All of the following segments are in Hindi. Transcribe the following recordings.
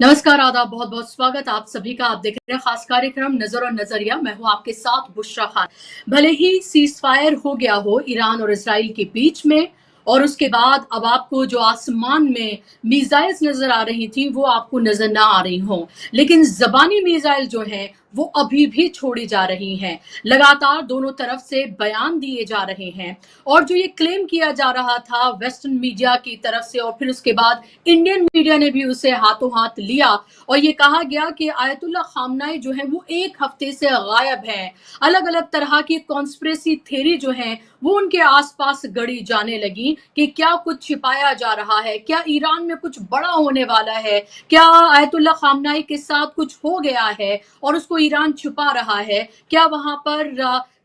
नमस्कार, आदाब, बहुत बहुत स्वागत आप सभी का। आप देख रहे हैं खास कार्यक्रम नजर और नजरिया। मैं हूं आपके साथ बुशरा खान। भले ही सीज फायर हो गया हो ईरान और इजराइल के बीच में, और उसके बाद अब आपको जो आसमान में मिसाइल्स नजर आ रही थी वो आपको नजर ना आ रही हो, लेकिन जबानी मिसाइल जो है वो अभी भी छोड़ी जा रही हैं। लगातार दोनों तरफ से बयान दिए जा रहे हैं, और जो ये क्लेम किया जा रहा था वेस्टर्न मीडिया की तरफ से, और फिर उसके बाद इंडियन मीडिया ने भी उसे हाथों हाथ लिया, और ये कहा गया कि आयतुल्ला खामनाई जो है वो एक हफ्ते से गायब है। अलग अलग तरह की कॉन्स्पिरेसी थ्योरी जो है वो उनके आसपास गढ़ी जाने लगी कि क्या कुछ छिपाया जा रहा है, क्या ईरान में कुछ बड़ा होने वाला है, क्या आयतुल्ला खामनाई के साथ कुछ हो गया है और उसको ईरान छुपा रहा है, क्या वहां पर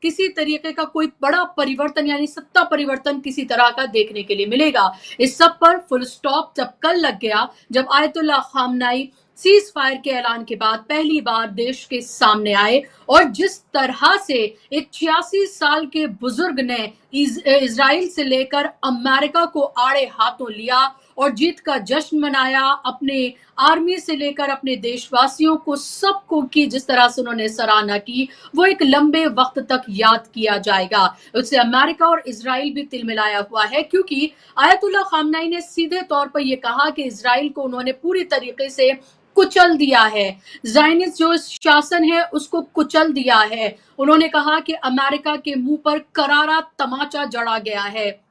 किसी तरीके का कोई बड़ा परिवर्तन यानी सत्ता परिवर्तन किसी तरह का देखने के लिए मिलेगा। इस सब पर फुल स्टॉप जब कल लग गया, जब आयतुल्ला खामनाई सीज फायर के ऐलान के बाद पहली बार देश के सामने आए, और जिस तरह से एक 86 साल के बुजुर्ग ने इजराइल से लेकर अमेरिका को आड़े हाथों लिया और जीत का जश्न मनाया, अपने आर्मी से लेकर अपने देशवासियों को सबको की जिस तरह से उन्होंने सराहना की, वो एक लंबे वक्त तक याद किया जाएगा। उससे अमेरिका और इजराइल भी तिलमिलाया हुआ है, क्योंकि आयतुल्ला खामनाई ने सीधे तौर पर यह कहा कि इजराइल को उन्होंने पूरी तरीके से कुचल दिया है, ज़ायनिस्ट जो शासन है उसको कुचल दिया है। उन्होंने कहा कि अमेरिका के मुंह पर करारा तमाचा जड़ा गया है,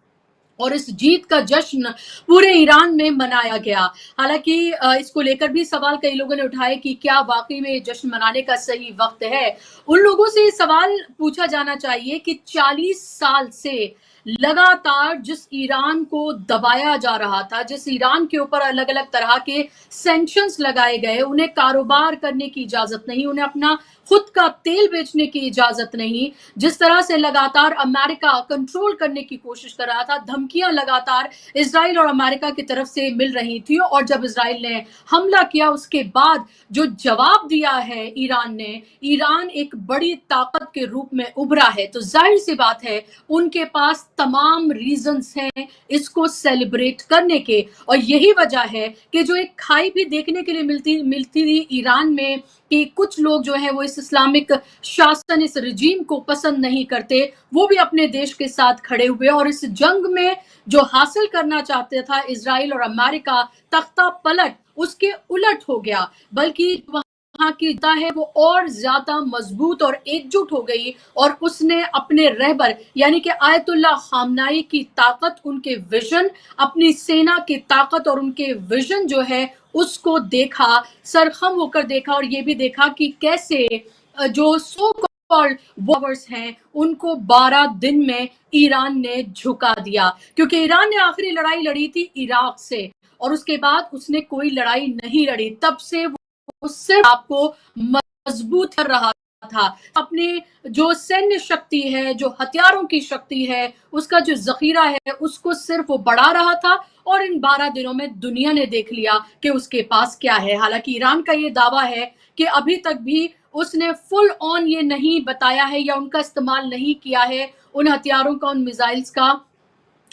और इस जीत का जश्न पूरे ईरान में मनाया गया। हालांकि इसको लेकर भी सवाल कई लोगों ने उठाए कि क्या वाकई में ये जश्न मनाने का सही वक्त है। उन लोगों से सवाल पूछा जाना चाहिए कि 40 साल से लगातार जिस ईरान को दबाया जा रहा था, जिस ईरान के ऊपर अलग अलग तरह के सैंक्शंस लगाए गए, उन्हें कारोबार करने की इजाजत नहीं, उन्हें अपना खुद का तेल बेचने की इजाजत नहीं, जिस तरह से लगातार अमेरिका कंट्रोल करने की कोशिश कर रहा था, धमकियां लगातार इजराइल और अमेरिका की तरफ से मिल रही थी, और जब इजराइल ने हमला किया उसके बाद जो जवाब दिया है ईरान ने, ईरान एक बड़ी ताकत के रूप में उभरा है। तो जाहिर सी बात है उनके पास तमाम रीजंस हैं इसको सेलिब्रेट करने के, और यही वजह है कि जो एक खाई भी देखने के लिए मिलती थी ईरान में कि कुछ लोग जो है वो इस इस्लामिक शासन, इस रिजीम को पसंद नहीं करते, वो भी अपने देश के साथ खड़े हुए, और इस जंग में जो हासिल करना चाहते था इजराइल और अमेरिका, तख्ता पलट उसके उलट हो गया, बल्कि वहां की जनता है वो और ज्यादा मजबूत और एकजुट हो गई, और उसने अपने रहबर यानी कि आयतुल्ला खामनाई की ताकत, उनके विजन, अपनी सेना की ताकत और उनके विजन जो है उसको देखा, सरखम होकर देखा, और ये भी देखा कि कैसे जो सो कॉल्ड वॉर्स हैं उनको 12 दिन में ईरान ने झुका दिया, क्योंकि ईरान ने आखिरी लड़ाई लड़ी थी इराक से, और उसके बाद उसने कोई लड़ाई नहीं लड़ी। तब से वो सिर्फ आपको मजबूत कर रहा था, अपने जो सैन्य शक्ति है, जो हथियारों की शक्ति है, उसका जो जखीरा है उसको सिर्फ वो बढ़ा रहा था, और इन 12 दिनों में दुनिया ने देख लिया कि उसके पास क्या है। हालांकि ईरान का ये दावा है कि अभी तक भी उसने फुल ऑन ये नहीं बताया है या उनका इस्तेमाल नहीं किया है उन हथियारों का, उन मिसाइल्स का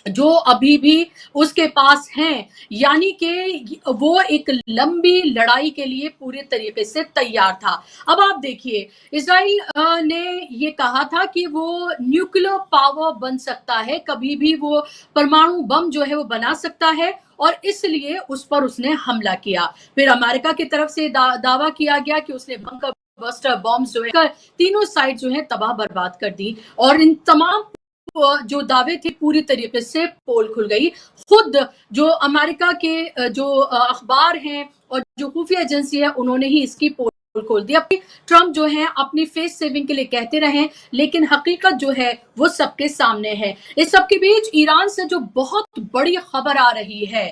जो अभी भी उसके पास हैं, यानी कि वो एक लंबी लड़ाई के लिए पूरे तरीके से तैयार था। अब आप देखिए, इजराइल ने ये कहा था कि वो न्यूक्लियर पावर बन सकता है, कभी भी वो परमाणु बम जो है वो बना सकता है, और इसलिए उस पर उसने हमला किया। फिर अमेरिका की तरफ से दावा किया गया कि उसने बंकर बस्टर बॉम्ब जो है तीनों साइड जो है तबाह बर्बाद कर दी, और इन तमाम जो दावे थे पूरी तरीके से पोल खुल गई। खुद जो अमेरिका के जो अखबार हैं और जो खुफिया एजेंसी है उन्होंने ही इसकी पोल खोल दी। अपनी ट्रंप जो है अपनी फेस सेविंग के लिए कहते रहे, लेकिन हकीकत जो है वो सबके सामने है। इस सब के बीच ईरान से जो बहुत बड़ी खबर आ रही है,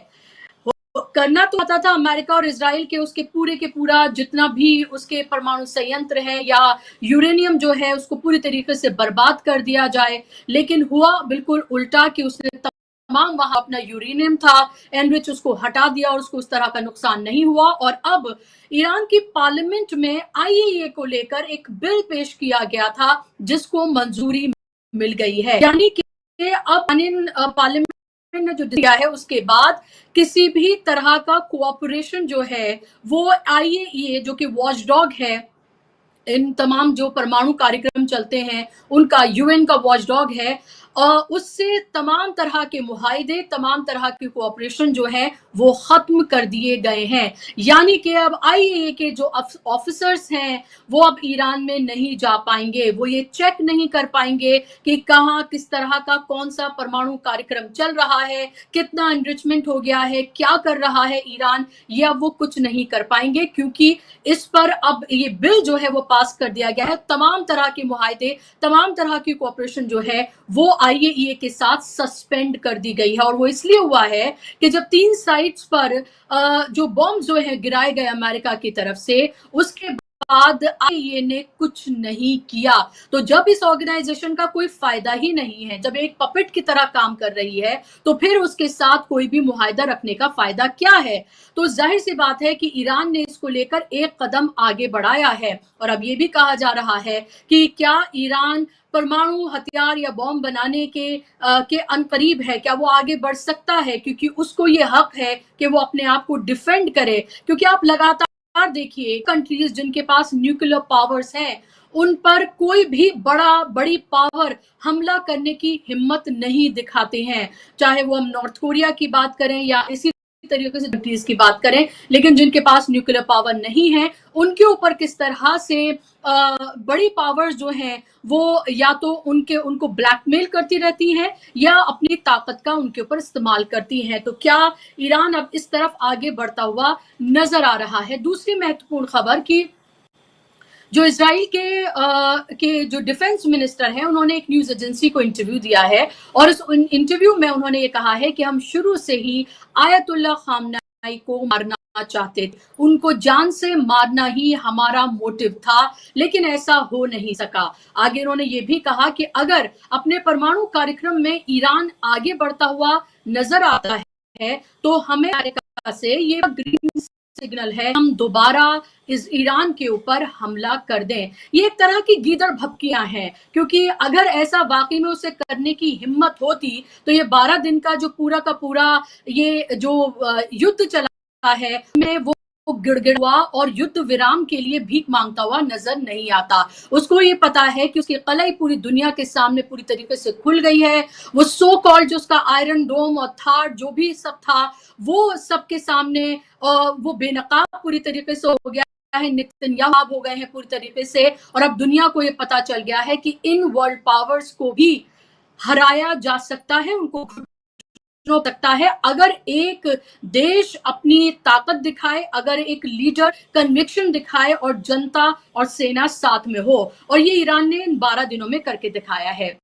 करना तो आता था अमेरिका और इजराइल के उसके पूरे के पूरा जितना भी उसके परमाणु संयंत्र है या यूरेनियम जो है उसको पूरी तरीके से बर्बाद कर दिया जाए, लेकिन हुआ बिल्कुल उल्टा कि उसने तमाम वहां अपना यूरेनियम था एनरिच उसको हटा दिया, और उसको उस तरह का नुकसान नहीं हुआ। और अब ईरान की पार्लियामेंट में आईएईए को लेकर एक बिल पेश किया गया था जिसको मंजूरी मिल गई है, यानी कि अब पार्लियामेंट ने जो दिया है उसके बाद किसी भी तरह का कोऑपरेशन जो है वो आईएईए जो कि वॉचडॉग है इन तमाम जो परमाणु कार्यक्रम चलते हैं उनका यूएन का वॉचडॉग है उससे तमाम तरह के मुहाइदे तमाम तरह के कोऑपरेशन जो है वो खत्म कर दिए गए हैं। यानी कि अब आईएए के जो ऑफिसर्स हैं वो अब ईरान में नहीं जा पाएंगे, वो ये चेक नहीं कर पाएंगे कि कहाँ किस तरह का कौन सा परमाणु कार्यक्रम चल रहा है, कितना एनरिचमेंट हो गया है, क्या कर रहा है ईरान, ये अब वो कुछ नहीं कर पाएंगे क्योंकि इस पर अब ये बिल जो है वो पास कर दिया गया है। तमाम तरह के मुआहदे तमाम तरह की कोऑपरेशन जो है वो आईएईए के साथ सस्पेंड कर दी गई है और वो इसलिए हुआ है कि जब 3 साइट्स पर जो बॉम्ब जो है गिराए गए अमेरिका की तरफ से उसके बाद आईएईए ने कुछ नहीं किया। तो जब इस ऑर्गेनाइजेशन का कोई फायदा ही नहीं है, जब एक पपेट की तरह काम कर रही है तो फिर उसके साथ कोई भी मुआहदा रखने का फायदा क्या है। तो जाहिर सी बात है कि ईरान ने इसको लेकर एक कदम आगे बढ़ाया है और अब ये भी कहा जा रहा है कि क्या ईरान परमाणु हथियार या बॉम्ब बनाने के अनकरीब है, क्या वो आगे बढ़ सकता है, क्योंकि उसको ये हक है कि वो अपने आप को डिफेंड करे। क्योंकि आप लगातार देखिए कंट्रीज जिनके पास न्यूक्लियर पावर्स हैं उन पर कोई भी बड़ी पावर हमला करने की हिम्मत नहीं दिखाते हैं, चाहे वो हम नॉर्थ कोरिया की बात करें या इसी तरीके से कंट्रीज की बात करें। लेकिन जिनके पास न्यूक्लियर पावर नहीं है उनके ऊपर किस तरह से बड़ी पावर्स जो हैं वो या तो उनको ब्लैकमेल करती रहती हैं या अपनी ताकत का उनके ऊपर इस्तेमाल करती हैं। तो क्या ईरान अब इस तरफ आगे बढ़ता हुआ नजर आ रहा है। दूसरी महत्वपूर्ण खबर की जो इजराइल के जो डिफेंस मिनिस्टर हैं उन्होंने एक न्यूज एजेंसी को इंटरव्यू दिया है और इस इंटरव्यू में उन्होंने ये कहा है कि हम शुरू से ही आयतुल्लाह खामनेई को मारना चाहते थे, उनको जान से मारना ही हमारा मोटिव था, लेकिन ऐसा हो नहीं सका। आगे उन्होंने ये भी कहा कि अगर अपने परमाणु कार्यक्रम में ईरान आगे बढ़ता हुआ नजर आता है तो हमें अमेरिका से ये ग्रीन सिग्नल है हम दोबारा इस ईरान के ऊपर हमला कर दें। ये एक तरह की गीदड़ भपकियां हैं क्योंकि अगर ऐसा वाकई में उसे करने की हिम्मत होती तो ये 12 दिन का जो पूरा का पूरा ये जो युद्ध चला है में वो गिड़गिड़वा और युद्ध विराम के लिए भीख मांगता हुआ नजर नहीं आता। उसको ये पता है कि उसकी कलाई पूरी दुनिया के सामने पूरी तरीके से खुल गई है। वो सो कॉल्ड जो उसका आयरन डोम और थार जो भी सब था वो सबके सामने वो बेनकाब पूरी तरीके से हो गया है, नेतन्याहू हो गए हैं पूरी तरीके से और अब दुनिया को ये पता चल गया है कि इन वर्ल्ड पावर्स को भी हराया जा सकता है, उनको हो सकता है अगर एक देश अपनी ताकत दिखाए, अगर एक लीडर कन्विक्शन दिखाए और जनता और सेना साथ में हो, और ये ईरान ने इन 12 दिनों में करके दिखाया है।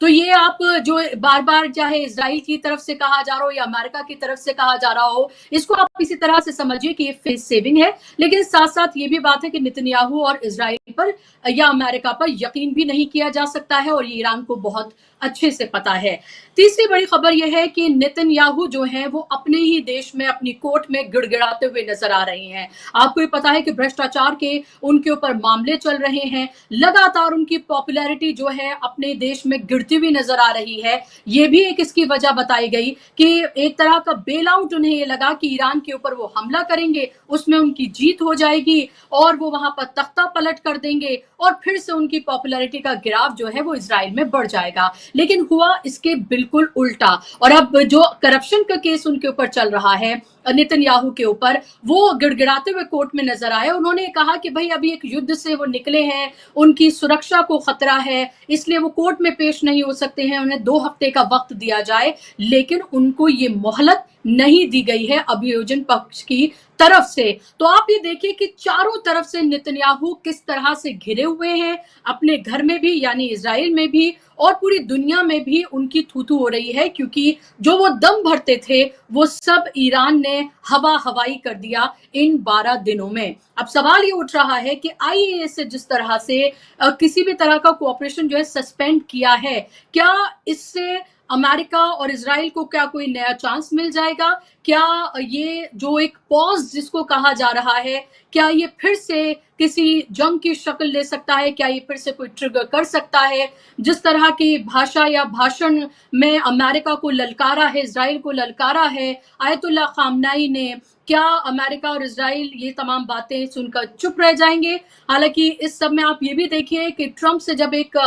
तो ये आप जो बार बार चाहे इजराइल की तरफ से कहा जा रहा हो या अमेरिका की तरफ से कहा जा रहा हो, इसको आप इसी तरह से समझिए कि ये फेस सेविंग है, लेकिन साथ साथ ये भी बात है कि नेतन्याहू और इजराइल पर या अमेरिका पर यकीन भी नहीं किया जा सकता है और ये ईरान को बहुत अच्छे से पता है। तीसरी बड़ी खबर यह है कि नेतन्याहू जो है वो अपने ही देश में अपनी कोर्ट में गिड़गिड़ाते हुए नजर आ रहे हैं। आपको ये पता है कि भ्रष्टाचार के उनके ऊपर मामले चल रहे हैं, लगातार उनकी पॉपुलैरिटी जो है अपने देश में गिरती हुई नजर आ रही है। ये भी एक इसकी वजह बताई गई कि एक तरह का बेल आउट उन्हें ये लगा कि ईरान के ऊपर वो हमला करेंगे, उसमें उनकी जीत हो जाएगी और वो वहां पर तख्ता पलट कर देंगे और फिर से उनकी पॉपुलैरिटी का गिराव जो है वो इजराइल में बढ़ जाएगा। लेकिन हुआ इसके बिल्कुल उल्टा और अब जो करप्शन का केस उनके ऊपर चल रहा है नेतन्याहू के ऊपर, वो गिड़गिड़ाते हुए कोर्ट में नजर आए। उन्होंने कहा कि भाई अभी एक युद्ध से वो निकले हैं, उनकी सुरक्षा को खतरा है, इसलिए वो कोर्ट में पेश नहीं हो सकते हैं, उन्हें 2 हफ्ते का वक्त दिया जाए। लेकिन उनको ये मोहलत नहीं दी गई है अभियोजन पक्ष की तरफ से। तो आप ये देखिए कि चारों तरफ से नेतन्याहू किस तरह से घिरे हुए हैं, अपने घर में भी यानी इजराइल में भी और पूरी दुनिया में भी उनकी थू-थू हो रही है, क्योंकि जो वो दम भरते थे वो सब ईरान ने हवा हवाई कर दिया इन 12 दिनों में। अब सवाल ये उठ रहा है कि आईएए से जिस तरह से किसी भी तरह का कोऑपरेशन जो है सस्पेंड किया है, क्या इससे अमेरिका और इजराइल को क्या कोई नया चांस मिल जाएगा? क्या ये जो एक पॉज जिसको कहा जा रहा है, क्या ये फिर से किसी जंग की शक्ल ले सकता है? क्या ये फिर से कोई ट्रिगर कर सकता है? जिस तरह की भाषा या भाषण में अमेरिका को ललकारा है, इजराइल को ललकारा है आयतुल्लाह खामनाई ने, क्या अमेरिका और इजराइल ये तमाम बातें सुनकर चुप रह जाएंगे? हालांकि इस सब में आप ये भी देखिए कि ट्रंप से जब एक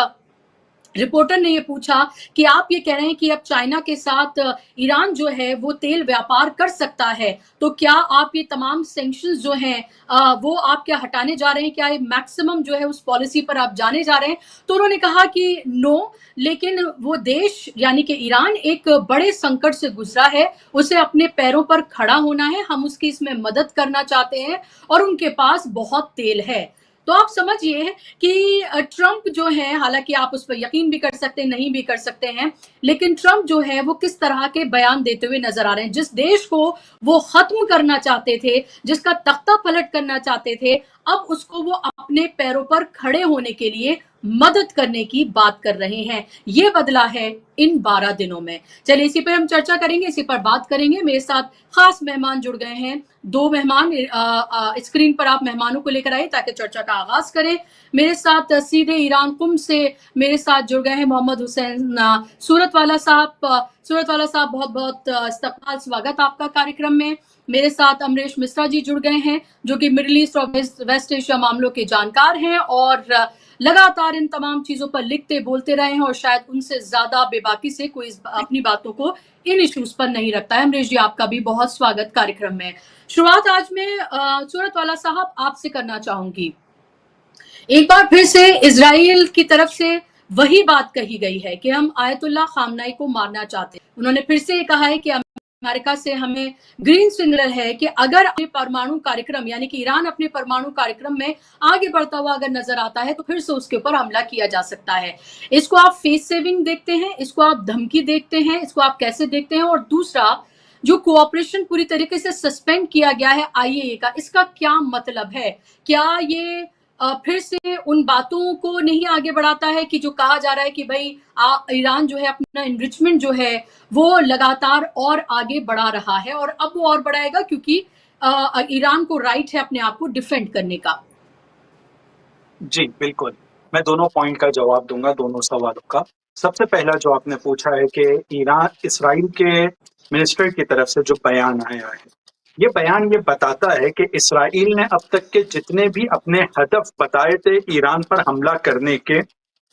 रिपोर्टर ने ये पूछा कि आप ये कह रहे हैं कि अब चाइना के साथ ईरान जो है वो तेल व्यापार कर सकता है, तो क्या आप ये तमाम सैंक्शंस जो हैं वो आप क्या हटाने जा रहे हैं? क्या ये मैक्सिमम जो है उस पॉलिसी पर आप जाने जा रहे हैं? तो उन्होंने कहा कि नो, लेकिन वो देश यानी कि ईरान एक बड़े संकट से गुजरा है, उसे अपने पैरों पर खड़ा होना है, हम उसकी इसमें मदद करना चाहते हैं और उनके पास बहुत तेल है। तो आप समझिए कि ट्रंप जो है, हालांकि आप उस पर यकीन भी कर सकते हैं, नहीं भी कर सकते हैं, लेकिन ट्रंप जो है वो किस तरह के बयान देते हुए नजर आ रहे हैं। जिस देश को वो खत्म करना चाहते थे, जिसका तख्ता पलट करना चाहते थे, अब उसको वो अपने पैरों पर खड़े होने के लिए मदद करने की बात कर रहे हैं। ये बदला है इन 12 दिनों में। चलिए इसी पर हम चर्चा करेंगे, इसी पर बात करेंगे। मेरे साथ खास मेहमान जुड़ गए हैं, 2 मेहमान। स्क्रीन पर आप मेहमानों को लेकर आए ताकि चर्चा का आगाज करें। मेरे साथ सीधे ईरान कुम से मेरे साथ जुड़ गए हैं मोहम्मद हुसैन सूरतवाला साहब। सूरतवाला साहब, बहुत बहुत इस्तकबाल, स्वागत आपका कार्यक्रम में। मेरे साथ अमरीश मिश्रा जी जुड़ गए हैं, जो कि मिडिल ईस्ट और वेस्ट एशिया मामलों के जानकार हैं और लगातार इन तमाम चीजों पर लिखते बोलते रहे हैं और शायद उनसे ज्यादा बेबाकी से कोई अपनी बातों को इन इश्यूज पर नहीं रखता है। अमरीश जी, आपका भी बहुत स्वागत कार्यक्रम में। शुरुआत आज मैं सूरतवाला साहब आपसे करना चाहूंगी। एक बार फिर से इजराइल की तरफ से वही बात कही गई है कि हम आयतुल्लाह खामनाई को मारना चाहते हैं। उन्होंने फिर से कहा है कि अमेरिका से हमें ग्रीन सिग्नल है कि अगर अपने परमाणु कार्यक्रम यानी कि ईरान अपने परमाणु कार्यक्रम में आगे बढ़ता हुआ अगर नजर आता है तो फिर से उसके ऊपर हमला किया जा सकता है। इसको आप फेस सेविंग देखते हैं, इसको आप धमकी देखते हैं, इसको आप कैसे देखते हैं? और दूसरा, जो कोऑपरेशन पूरी तरीके से सस्पेंड किया गया है आईएए का, इसका क्या मतलब है? क्या ये फिर से उन बातों को नहीं आगे बढ़ाता है कि जो कहा जा रहा है कि भाई ईरान जो है अपना एनरिचमेंट जो है वो लगातार और आगे बढ़ा रहा है और अब वो और बढ़ाएगा क्योंकि ईरान को राइट है अपने आप को डिफेंड करने का? जी बिल्कुल, मैं दोनों पॉइंट का जवाब दूंगा, दोनों सवालों का। सबसे पहला जो आपने पूछा है कि इसराइल के मिनिस्टर की तरफ से जो बयान आया है, ये बयान ये बताता है कि इसराइल ने अब तक के जितने भी अपने हदफ बताए थे ईरान पर हमला करने के,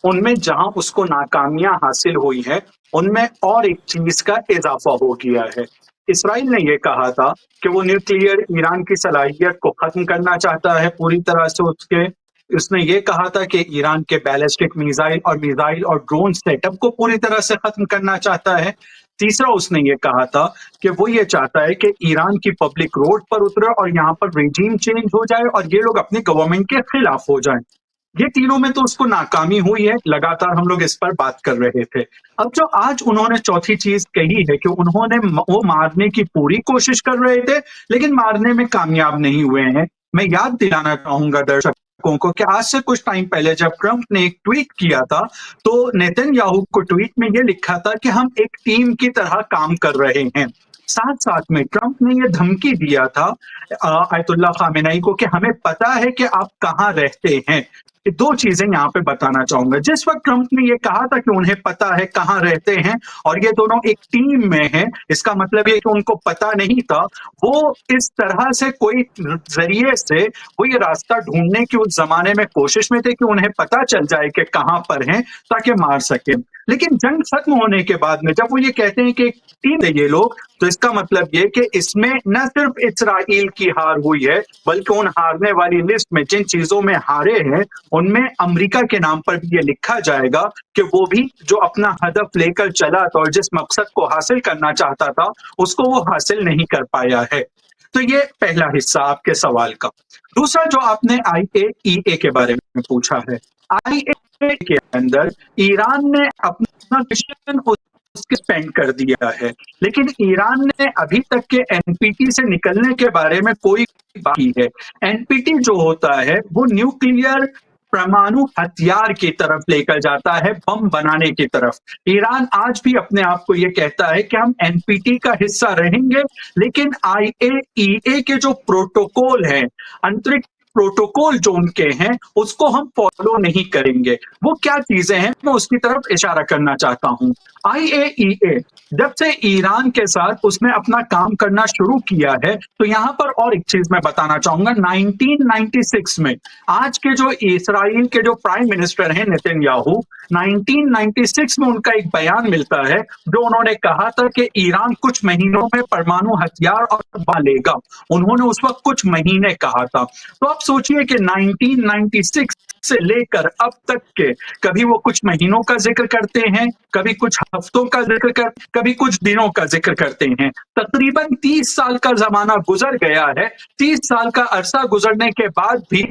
उनमें जहां उसको नाकामियां हासिल हुई है, उनमें और एक चीज का इजाफा हो गया है। इसराइल ने यह कहा था कि वो न्यूक्लियर ईरान की सलाहियत को खत्म करना चाहता है पूरी तरह से। उसने ये कहा था कि ईरान के बैलिस्टिक मिसाइल और ड्रोन सेटअप को पूरी तरह से खत्म करना चाहता है। तीसरा, उसने ये कहा था कि वो ये चाहता है कि ईरान की पब्लिक रोड पर उतरे और यहाँ पर रेजीम चेंज हो जाए और ये लोग अपनी गवर्नमेंट के खिलाफ हो जाएं। ये तीनों में तो उसको नाकामी हुई है, लगातार हम लोग इस पर बात कर रहे थे। अब जो आज उन्होंने चौथी चीज कही है कि वो मारने की पूरी कोशिश कर रहे थे लेकिन मारने में कामयाब नहीं हुए हैं। मैं याद दिलाना चाहूंगा दर्शकों को कि आज से कुछ टाइम पहले जब ट्रंप ने एक ट्वीट किया था तो नेतन्याहू को ट्वीट में ये लिखा था कि हम एक टीम की तरह काम कर रहे हैं। साथ साथ में ट्रंप ने यह धमकी दिया था आयतुल्लाह खामेनेई को कि हमें पता है कि आप कहां रहते हैं। दो चीजें यहाँ पे बताना चाहूंगा। जिस वक्त ट्रंप ने ये कहा था कि उन्हें पता है कहां रहते हैं और ये दोनों एक टीम में हैं, इसका मतलब ये कि उनको पता नहीं था। वो इस तरह से कोई जरिए से वो ये रास्ता ढूंढने की उस जमाने में कोशिश में थे कि उन्हें पता चल जाए कि कहां पर हैं ताकि मार सके। लेकिन जंग खत्म होने के बाद में जब वो ये कहते हैं कि एक टीम है ये लोग, तो इसका मतलब ये कि इसमें न सिर्फ इस्राइल की हार हुई है बल्कि उन हारने वाली लिस्ट में जिन चीजों में हारे हैं उनमें अमेरिका के नाम पर भी ये लिखा जाएगा कि वो भी जो अपना हदफ लेकर चला था और जिस मकसद को हासिल करना चाहता था उसको वो हासिल नहीं कर पाया है। तो ये पहला हिस्सा आपके सवाल का। दूसरा, जो आपने IAEA के बारे में पूछा है, IAEA के अंदर ईरान ने अपना मिशन उसके स्पेंड कर दिया है, लेकिन ईरान ने अभी तक के NPT से निकलने के बारे में कोई बात नहीं है। NPT जो होता है वो न्यूक्लियर परमाणु हथियार की तरफ लेकर जाता है, बम बनाने की तरफ। ईरान आज भी अपने आप को ये कहता है कि हम एनपीटी का हिस्सा रहेंगे, लेकिन आईएईए के जो प्रोटोकॉल हैं, अंतरिक्ष प्रोटोकॉल जो उनके हैं, उसको हम फॉलो नहीं करेंगे। वो क्या चीजें हैं, मैं उसकी तरफ इशारा करना चाहता हूं। आईएईए जब से ईरान के साथ उसने अपना काम करना शुरू किया है, तो यहां पर और एक चीज मैं बताना चाहूंगा। 1996 में आज के जो इस्राइल के जो प्राइम मिनिस्टर हैं नेतन्याहू, 1996 में उनका एक बयान मिलता है जो उन्होंने कहा था कि ईरान कुछ महीनों में परमाणु हथियार और लेगा। उन्होंने उस वक्त कुछ महीने कहा था। तो आप सोचिए कि 1996 से लेकर अब तक के कभी वो कुछ महीनों का जिक्र करते हैं, कभी कुछ हफ्तों का जिक्र कर, कभी कुछ दिनों का जिक्र करते हैं। तकरीबन 30 साल का जमाना गुजर गया है। 30 साल का अरसा गुजरने के बाद भी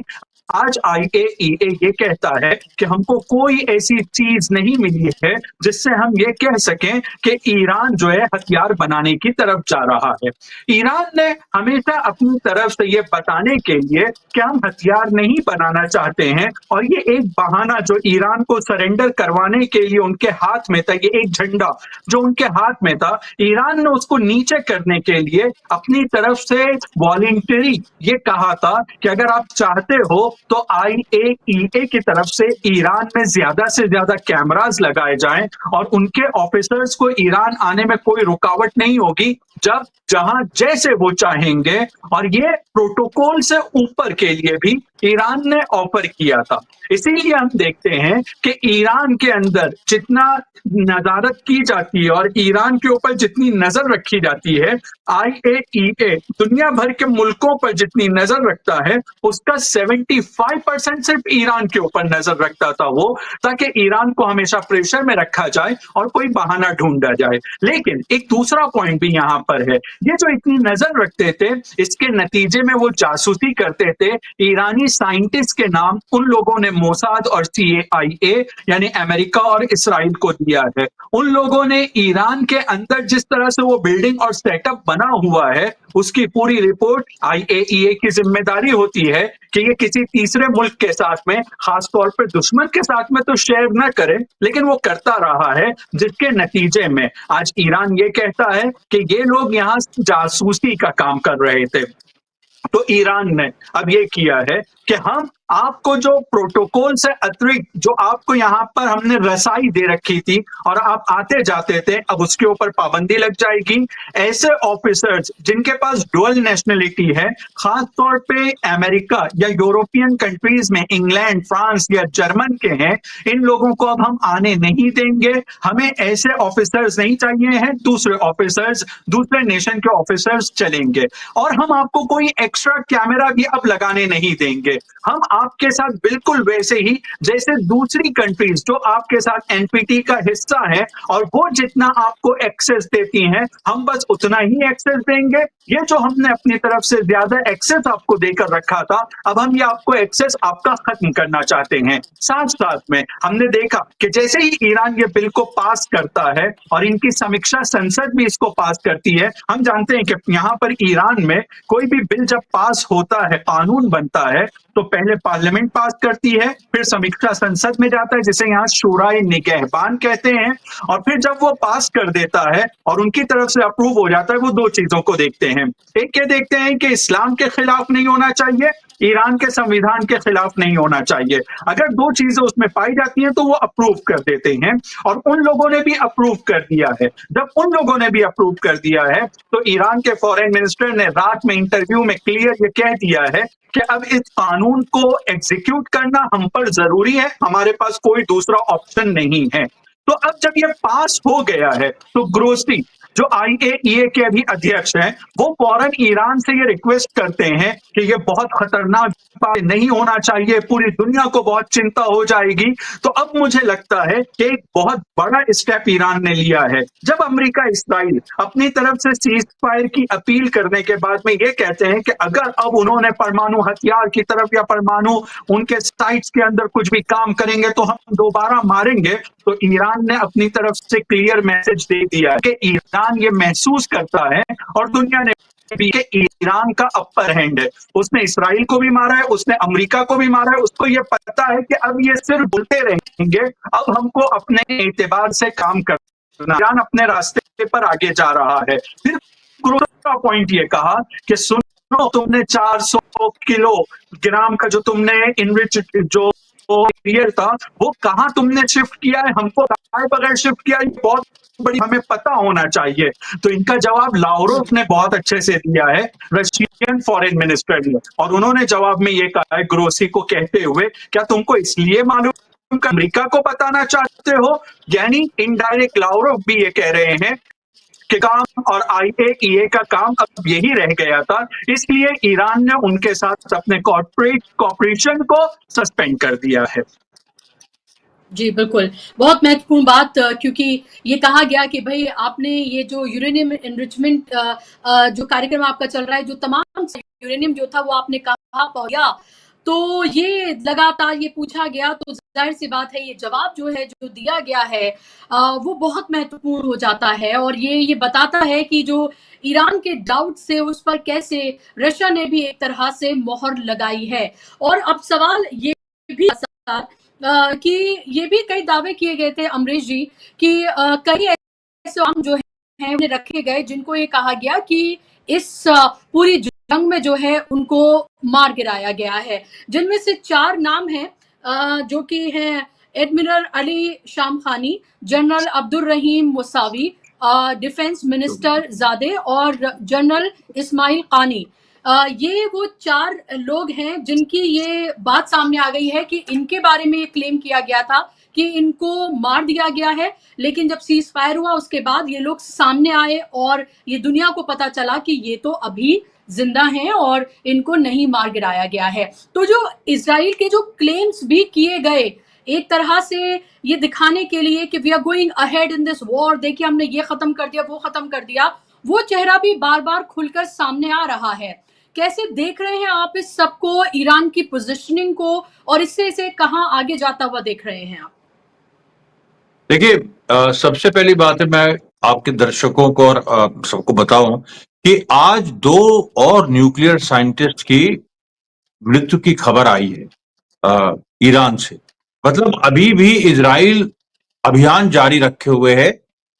आज आईएईए ये कहता है कि हमको कोई ऐसी चीज नहीं मिली है जिससे हम ये कह सकें कि ईरान जो है हथियार बनाने की तरफ जा रहा है। ईरान ने हमेशा अपनी तरफ से ये बताने के लिए कि हम हथियार नहीं बनाना चाहते हैं, और ये एक बहाना जो ईरान को सरेंडर करवाने के लिए उनके हाथ में था, ये एक झंडा जो उनके हाथ में था, ईरान ने उसको नीचे करने के लिए अपनी तरफ से वॉलंटरी ये कहा था कि अगर आप चाहते हो तो आईएईए की तरफ से ईरान में ज्यादा से ज्यादा कैमरास लगाए जाएं और उनके ऑफिसर्स को ईरान आने में कोई रुकावट नहीं होगी, जब जहां जैसे वो चाहेंगे। और ये प्रोटोकॉल से ऊपर के लिए भी ईरान ने ऑफर किया था। इसीलिए हम देखते हैं कि ईरान के अंदर जितना नजारत की जाती है और ईरान के ऊपर जितनी नजर रखी जाती है, आईएईए दुनिया भर के मुल्कों पर जितनी नजर रखता है, उसका 75% सिर्फ ईरान के ऊपर नजर रखता था वो, ताकि ईरान को हमेशा प्रेशर में रखा जाए और कोई बहाना ढूंढा जाए। लेकिन एक दूसरा पॉइंट भी यहाँ पर है, ये जो इतनी नजर रखते थे, इसके नतीजे में वो जासूसी करते थे। ईरानी साइंटिस्ट के नाम उन लोगों ने मोसाद और सीआईए यानी अमेरिका और इसराइल को दिया है। उन लोगों ने ईरान के अंदर जिस तरह से वो बिल्डिंग और सेटअप बना हुआ है, उसकी पूरी रिपोर्ट आईएईए की जिम्मेदारी होती है कि ये किसी तीसरे मुल्क के साथ में, खासतौर पर दुश्मन के साथ में तो शेयर न करे, लेकिन वो करता रहा है, जिसके नतीजे में आज ईरान ये कहता है कि ये लोग यहाँ जासूसी का काम कर रहे थे। तो ईरान ने अब ये किया है कि हम आपको जो प्रोटोकॉल से अतिरिक्त जो आपको यहाँ पर हमने रसाई दे रखी थी और आप आते जाते थे, अब उसके ऊपर पाबंदी लग जाएगी। ऐसे ऑफिसर्स जिनके पास डुअल नेशनलिटी है, खास तौर पे अमेरिका या यूरोपियन कंट्रीज में इंग्लैंड, फ्रांस या जर्मन के हैं, इन लोगों को अब हम आने नहीं देंगे। हमें ऐसे ऑफिसर्स नहीं चाहिए हैं, दूसरे ऑफिसर्स, दूसरे नेशन के ऑफिसर्स चलेंगे। और हम आपको कोई एक्स्ट्रा कैमरा भी अब लगाने नहीं देंगे। हम आपके साथ बिल्कुल वैसे ही जैसे दूसरी कंट्रीज जो आपके साथ एनपीटी का हिस्सा है और वो जितना आपको एक्सेस देती हैं, हम बस उतना ही एक्सेस देंगे। ये जो हमने अपनी तरफ से ज्यादा एक्सेस आपको देकर रखा था, अब हम ये आपको एक्सेस आपका खत्म करना चाहते हैं। साथ साथ में हमने देखा कि जैसे ही ईरान ये बिल को पास करता है और इनकी समीक्षा संसद भी इसको पास करती है, हम जानते हैं कि यहाँ पर ईरान में कोई भी बिल जब पास होता है, कानून बनता है, तो पहले पार्लियामेंट पास करती है, फिर समीक्षा संसद में जाता है, जिसे यहाँ शूराए निगहबान कहते हैं, और फिर जब वो पास कर देता है और उनकी तरफ से अप्रूव हो जाता है, वो दो चीजों को देखते हैं। एक ये देखते हैं कि इस्लाम के खिलाफ नहीं होना चाहिए, ईरान के संविधान के खिलाफ नहीं होना चाहिए। अगर दो चीजें उसमें पाई जाती हैं तो वो अप्रूव कर देते हैं, और उन लोगों ने भी अप्रूव कर दिया है। जब उन लोगों ने भी अप्रूव कर दिया है, तो ईरान के फॉरेन मिनिस्टर ने रात में इंटरव्यू में क्लियर ये कह दिया है कि अब इस कानून को एग्जीक्यूट करना हम पर जरूरी है, हमारे पास कोई दूसरा ऑप्शन नहीं है। तो अब जब ये पास हो गया है, तो ग्रोसी जो आईएईए के अभी अध्यक्ष हैं, वो फौरन ईरान से ये रिक्वेस्ट करते हैं कि ये बहुत खतरनाक नहीं होना चाहिए, पूरी दुनिया को बहुत चिंता हो जाएगी। तो अब मुझे लगता है कि एक बहुत बड़ा स्टेप ईरान ने लिया है। जब अमेरिका, इस्राइल अपनी तरफ से सीज फायर की अपील करने के बाद में ये कहते हैं कि अगर अब उन्होंने परमाणु हथियार की तरफ या परमाणु उनके साइट्स के अंदर कुछ भी काम करेंगे तो हम दोबारा मारेंगे, तो ईरान ने अपनी तरफ से क्लियर मैसेज दे दिया कि ईरान ये महसूस करता है और दुनिया ने भी कि ईरान का अपर हैंड है, उसने इसराइल को भी मारा है, उसने अमेरिका को भी मारा है, उसको ये पता है कि अब ये सिर्फ बोलते रहेंगे, अब हमको अपने एतबार से काम करना, ईरान अपने रास्ते पर आगे जा रहा है। फिर दूसरा पॉइंट ये कहा कि सुनो, तुमने 400 किलोग्राम का जो तुमने इनरिच जो मटेरियल था वो कहाँ तुमने शिफ्ट किया है, हमको बताए बगैर शिफ्ट किया, ये बहुत बड़ी हमें पता होना चाहिए। तो इनका जवाब लावरोव ने बहुत अच्छे से दिया है, रशियन फॉरेन मिनिस्टर ने, और उन्होंने जवाब में ये कहा है ग्रोसी को कहते हुए, क्या तुमको इसलिए मालूम कि अमेरिका को बताना चाहते हो? यानी इनडायरेक्ट लावरोव भी ये कह रहे हैं कि काम और IAEA का काम अब यही रह गया था, इसलिए ईरान ने उनके साथ अपने कॉर्पोरेट कॉपरेशन को सस्पेंड कर दिया है। जी बिल्कुल, बहुत महत्वपूर्ण बात, क्योंकि ये कहा गया कि भाई आपने ये जो यूरेनियम एनरिचमेंट जो कार्यक्रम आपका चल रहा है, जो तमाम यूरेनियम जो था वो आपने कहाँ पाया, तो ये लगातार ये पूछा गया, तो जाहिर सी बात है ये जवाब जो है जो दिया गया है वो बहुत महत्वपूर्ण हो जाता है, और ये बताता है कि जो ईरान के डाउट से उस पर कैसे रशिया ने भी एक तरह से मोहर लगाई है। और अब सवाल ये भी कि ये भी कई दावे किए गए थे अमरीश जी कि कई ऐसे नाम जो हैं उन्हें रखे गए जिनको ये कहा गया कि इस पूरी जंग में जो है उनको मार गिराया गया है, जिनमें से 4 नाम हैं जो कि हैं admiral Ali Shamkhani, general Abdul Rahim Mousavi, defence minister Zadeh और जनरल इस्माइल कानी। ये वो 4 लोग हैं जिनकी ये बात सामने आ गई है कि इनके बारे में ये क्लेम किया गया था कि इनको मार दिया गया है, लेकिन जब सीज फायर हुआ उसके बाद ये लोग सामने आए और ये दुनिया को पता चला कि ये तो अभी जिंदा हैं और इनको नहीं मार गिराया गया है। तो जो इजराइल के जो क्लेम्स भी किए गए एक तरह से ये दिखाने के लिए कि we are going ahead in this war, देखिए हमने ये खत्म कर दिया, वो खत्म कर दिया, वो चेहरा भी बार बार खुलकर सामने आ रहा है। कैसे देख रहे हैं आप इस सबको, ईरान की पोजीशनिंग को, और इससे इसे कहां आगे जाता हुआ देख रहे हैं आप? देखिए, सबसे पहली बात है मैं आपके दर्शकों को और सबको बताऊं कि आज 2 और न्यूक्लियर साइंटिस्ट की मृत्यु की खबर आई है ईरान से। मतलब अभी भी इजराइल अभियान जारी रखे हुए है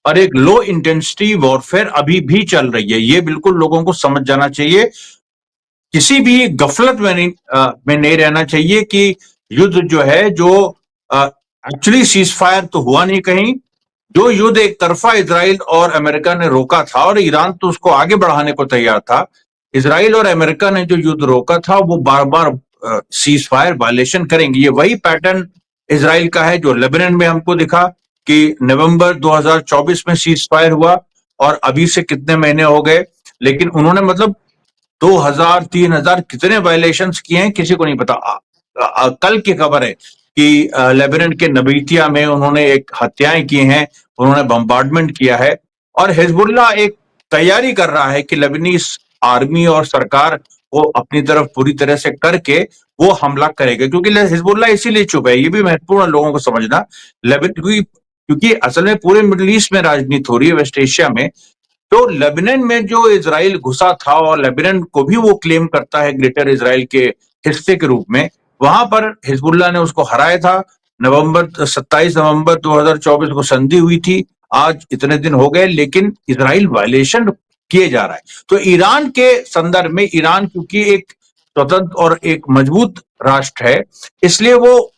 और एक लो इंटेंसिटी वॉरफेयर अभी भी चल रही है। ये बिल्कुल लोगों को समझ जाना चाहिए, किसी भी गफलत में नहीं रहना चाहिए कि युद्ध जो है जो एक्चुअली सीज फायर तो हुआ नहीं कहीं, जो युद्ध एक तरफा इजराइल और अमेरिका ने रोका था और ईरान तो उसको आगे बढ़ाने को तैयार था। इजराइल और अमेरिका ने जो युद्ध रोका था वो बार बार सीज फायर वायलेशन करेंगे। ये वही पैटर्न इजराइल का है जो लेबनान में हमको दिखा कि नवंबर 2024 में सीज फायर हुआ और अभी से कितने महीने हो गए, लेकिन उन्होंने मतलब 2000 3000 कितने वायलेशंस किए हैं किसी को नहीं पता। कल की खबर है कि लेबनान के नबीतिया में उन्होंने एक हत्याएं की हैं, उन्होंने बम्बार्डमेंट किया है और हिजबुल्लाह एक तैयारी कर रहा है कि लेबनीज आर्मी और सरकार को अपनी तरफ पूरी तरह से करके वो हमला करेगा, क्योंकि हिजबुल्लाह इसीलिए चुप है। ये भी महत्वपूर्ण लोगों को समझना, क्योंकि असल में पूरे मिडिल ईस्ट में राजनीति हो रही है, वेस्ट एशिया में। तो लेबनान में जो इजराइल घुसा था और लेबनान को भी वो क्लेम करता है ग्रेटर इजराइल के हिस्से के रूप में, वहां पर हिजबुल्लाह ने उसको हराया था। 27 नवंबर 2024 को संधि हुई थी, आज इतने दिन हो गए, लेकिन इजराइल वायलेशन किए जा रहा है। तो ईरान के संदर्भ में, ईरान क्योंकि एक स्वतंत्र और एक मजबूत राष्ट्र है, इसलिए वो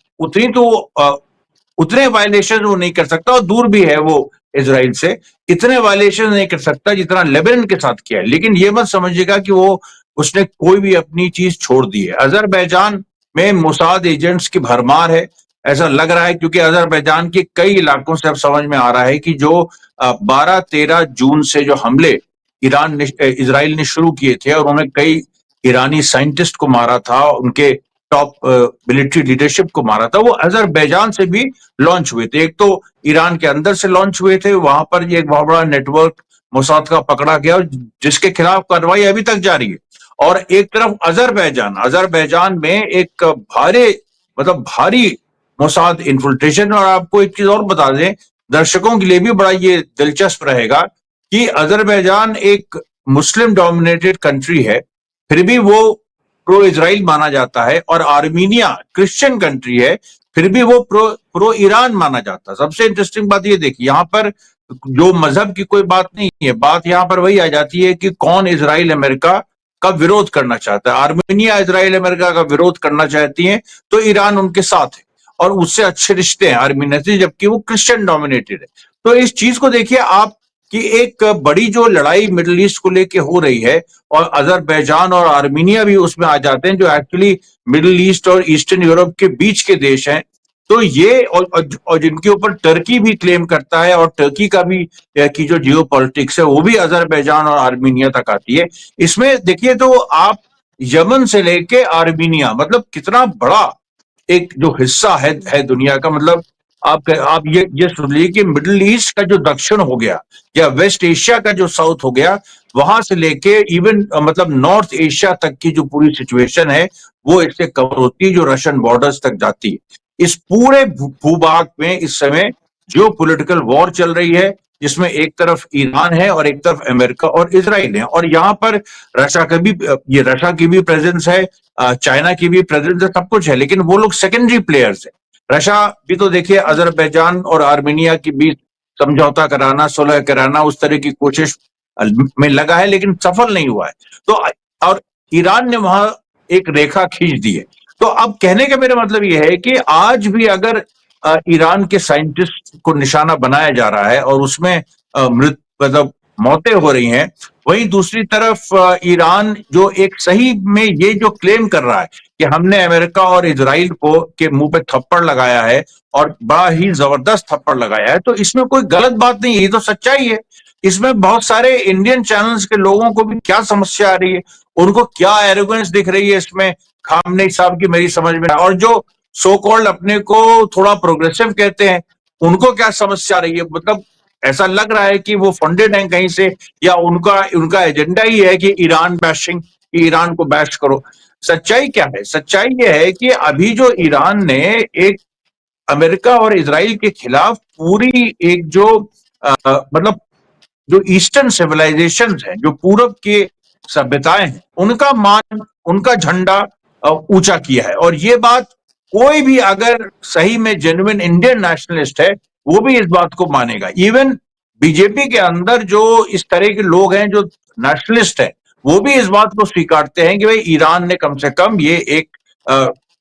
उतने वायलेशन वो नहीं कर सकता और दूर भी है वो इजराइल से, इतने वायलेशन नहीं कर सकता जितना लेबनान के साथ किया है। लेकिन ये मत समझिएगा कि वो उसने कोई भी अपनी चीज छोड़ दी है। अजरबैजान में मोसाद एजेंट्स की भरमार है, ऐसा लग रहा है, क्योंकि अजरबैजान के कई इलाकों से अब समझ में आ रहा है कि जो 12-13 जून से जो हमले इजराइल ने शुरू किए थे और उन्होंने कई ईरानी साइंटिस्ट को मारा था, उनके टॉप मिलिट्री लीडरशिप को मारा था, वो अजरबैजान से भी लॉन्च हुए थे। एक तो ईरान के अंदर से लॉन्च हुए थे, वहां पर ये एक बहुत बड़ा नेटवर्क मोसाद का पकड़ा गया जिसके खिलाफ कार्रवाई अभी तक जारी है। और एक तरफ अजरबैजान में एक भारी मोसाद इन्फिल्ट्रेशन। और आपको एक चीज और बता दें, दर्शकों के लिए भी बड़ा ये दिलचस्प रहेगा कि अजरबैजान एक मुस्लिम डोमिनेटेड कंट्री है, फिर भी वो प्रो इजराइल माना जाता है, और आर्मीनिया क्रिश्चियन कंट्री है, फिर भी वो प्रो ईरान माना जाता है। सबसे इंटरेस्टिंग बात ये देखिए, यहाँ पर जो मजहब की कोई बात नहीं है, बात यहाँ पर वही आ जाती है कि कौन इजराइल अमेरिका का विरोध करना चाहता है। आर्मीनिया इजराइल अमेरिका का विरोध करना चाहती है तो ईरान उनके साथ है, और उससे अच्छे रिश्ते हैं आर्मीनिया से, जबकि वो क्रिश्चियन डोमिनेटेड है। तो इस चीज को देखिए आप कि एक बड़ी जो लड़ाई मिडिल ईस्ट को लेके हो रही है, और अजरबैजान और आर्मीनिया भी उसमें आ जाते हैं, जो एक्चुअली मिडिल ईस्ट और ईस्टर्न यूरोप के बीच के देश हैं। तो ये और जिनके ऊपर टर्की भी क्लेम करता है, और टर्की का भी की जो जियो पॉलिटिक्स है वो भी अजरबैजान और आर्मीनिया तक आती है। इसमें देखिए तो आप यमन से लेके आर्मीनिया, मतलब कितना बड़ा एक जो हिस्सा है दुनिया का, मतलब आप ये सुन लीजिए कि मिडिल ईस्ट का जो दक्षिण हो गया, या वेस्ट एशिया का जो साउथ हो गया, वहां से लेके इवन मतलब नॉर्थ एशिया तक की जो पूरी सिचुएशन है वो इससे कवर होती है, जो रशियन बॉर्डर्स तक जाती है। इस पूरे भूभाग में इस समय जियो पॉलिटिकल वॉर चल रही है, जिसमें एक तरफ ईरान है और एक तरफ अमेरिका और इजराइल है, और यहाँ पर रशिया की भी प्रेजेंस है, चाइना की भी प्रेजेंस है, सब कुछ है, लेकिन वो लोग सेकेंडरी प्लेयर्स है। रशिया भी तो देखिए अजरबैजान और आर्मीनिया के बीच समझौता कराना, सुलह कराना, उस तरह की कोशिश में लगा है, लेकिन सफल नहीं हुआ है। तो और ईरान ने वहां एक रेखा खींच दी है। तो अब कहने का मेरा मतलब यह है कि आज भी अगर ईरान के साइंटिस्ट को निशाना बनाया जा रहा है और उसमें मतलब मौतें हो रही हैं, वहीं दूसरी तरफ ईरान जो एक सही में ये जो क्लेम कर रहा है कि हमने अमेरिका और इजराइल को के मुंह पे थप्पड़ लगाया है, और बड़ा ही जबरदस्त थप्पड़ लगाया है, तो इसमें कोई गलत बात नहीं है, ये तो सच्चाई है। इसमें बहुत सारे इंडियन चैनल्स के लोगों को भी क्या समस्या आ रही है, उनको क्या एरोगेंस दिख रही है इसमें, खामनेई साहब की मेरी समझ में, और जो सो कॉल्ड अपने को थोड़ा प्रोग्रेसिव कहते हैं, उनको क्या समस्या आ रही है। मतलब ऐसा लग रहा है कि वो फंडेड हैं कहीं से, या उनका एजेंडा ही है कि ईरान बैशिंग, ईरान को बैश करो। सच्चाई क्या है? सच्चाई ये है कि अभी जो ईरान ने एक अमेरिका और इजराइल के खिलाफ पूरी एक जो मतलब जो ईस्टर्न सिविलाइजेशन है, जो पूरब के सभ्यताएं हैं, उनका झंडा ऊंचा किया है। और ये बात कोई भी अगर सही में जेन्युइन इंडियन नेशनलिस्ट है वो भी इस बात को मानेगा। इवन बीजेपी के अंदर जो इस तरह के लोग हैं जो नेशनलिस्ट हैं, वो भी इस बात को स्वीकारते हैं कि भाई ईरान ने कम से कम ये एक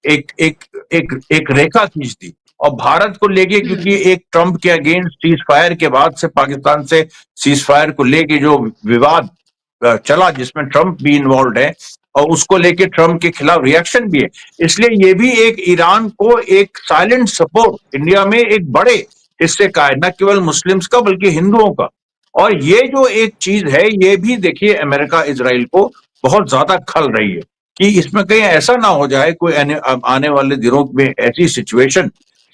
एक एक रेखा खींच दी। और भारत को लेके, क्योंकि एक ट्रंप के अगेंस्ट सीज फायर के बाद से पाकिस्तान से सीज फायर को लेके जो विवाद चला, जिसमें ट्रंप भी इन्वॉल्व है, और उसको लेके ट्रंप के खिलाफ रिएक्शन भी है, इसलिए ये भी एक ईरान को एक साइलेंट सपोर्ट इंडिया में एक बड़े हिस्से का है, न केवल मुस्लिम्स का बल्कि हिंदुओं का। और ये जो एक चीज है, ये भी देखिए अमेरिका इजराइल को बहुत ज्यादा खल रही है कि इसमें कहीं ऐसा ना हो जाए कोई आने वाले दिनों में ऐसी सिचुएशन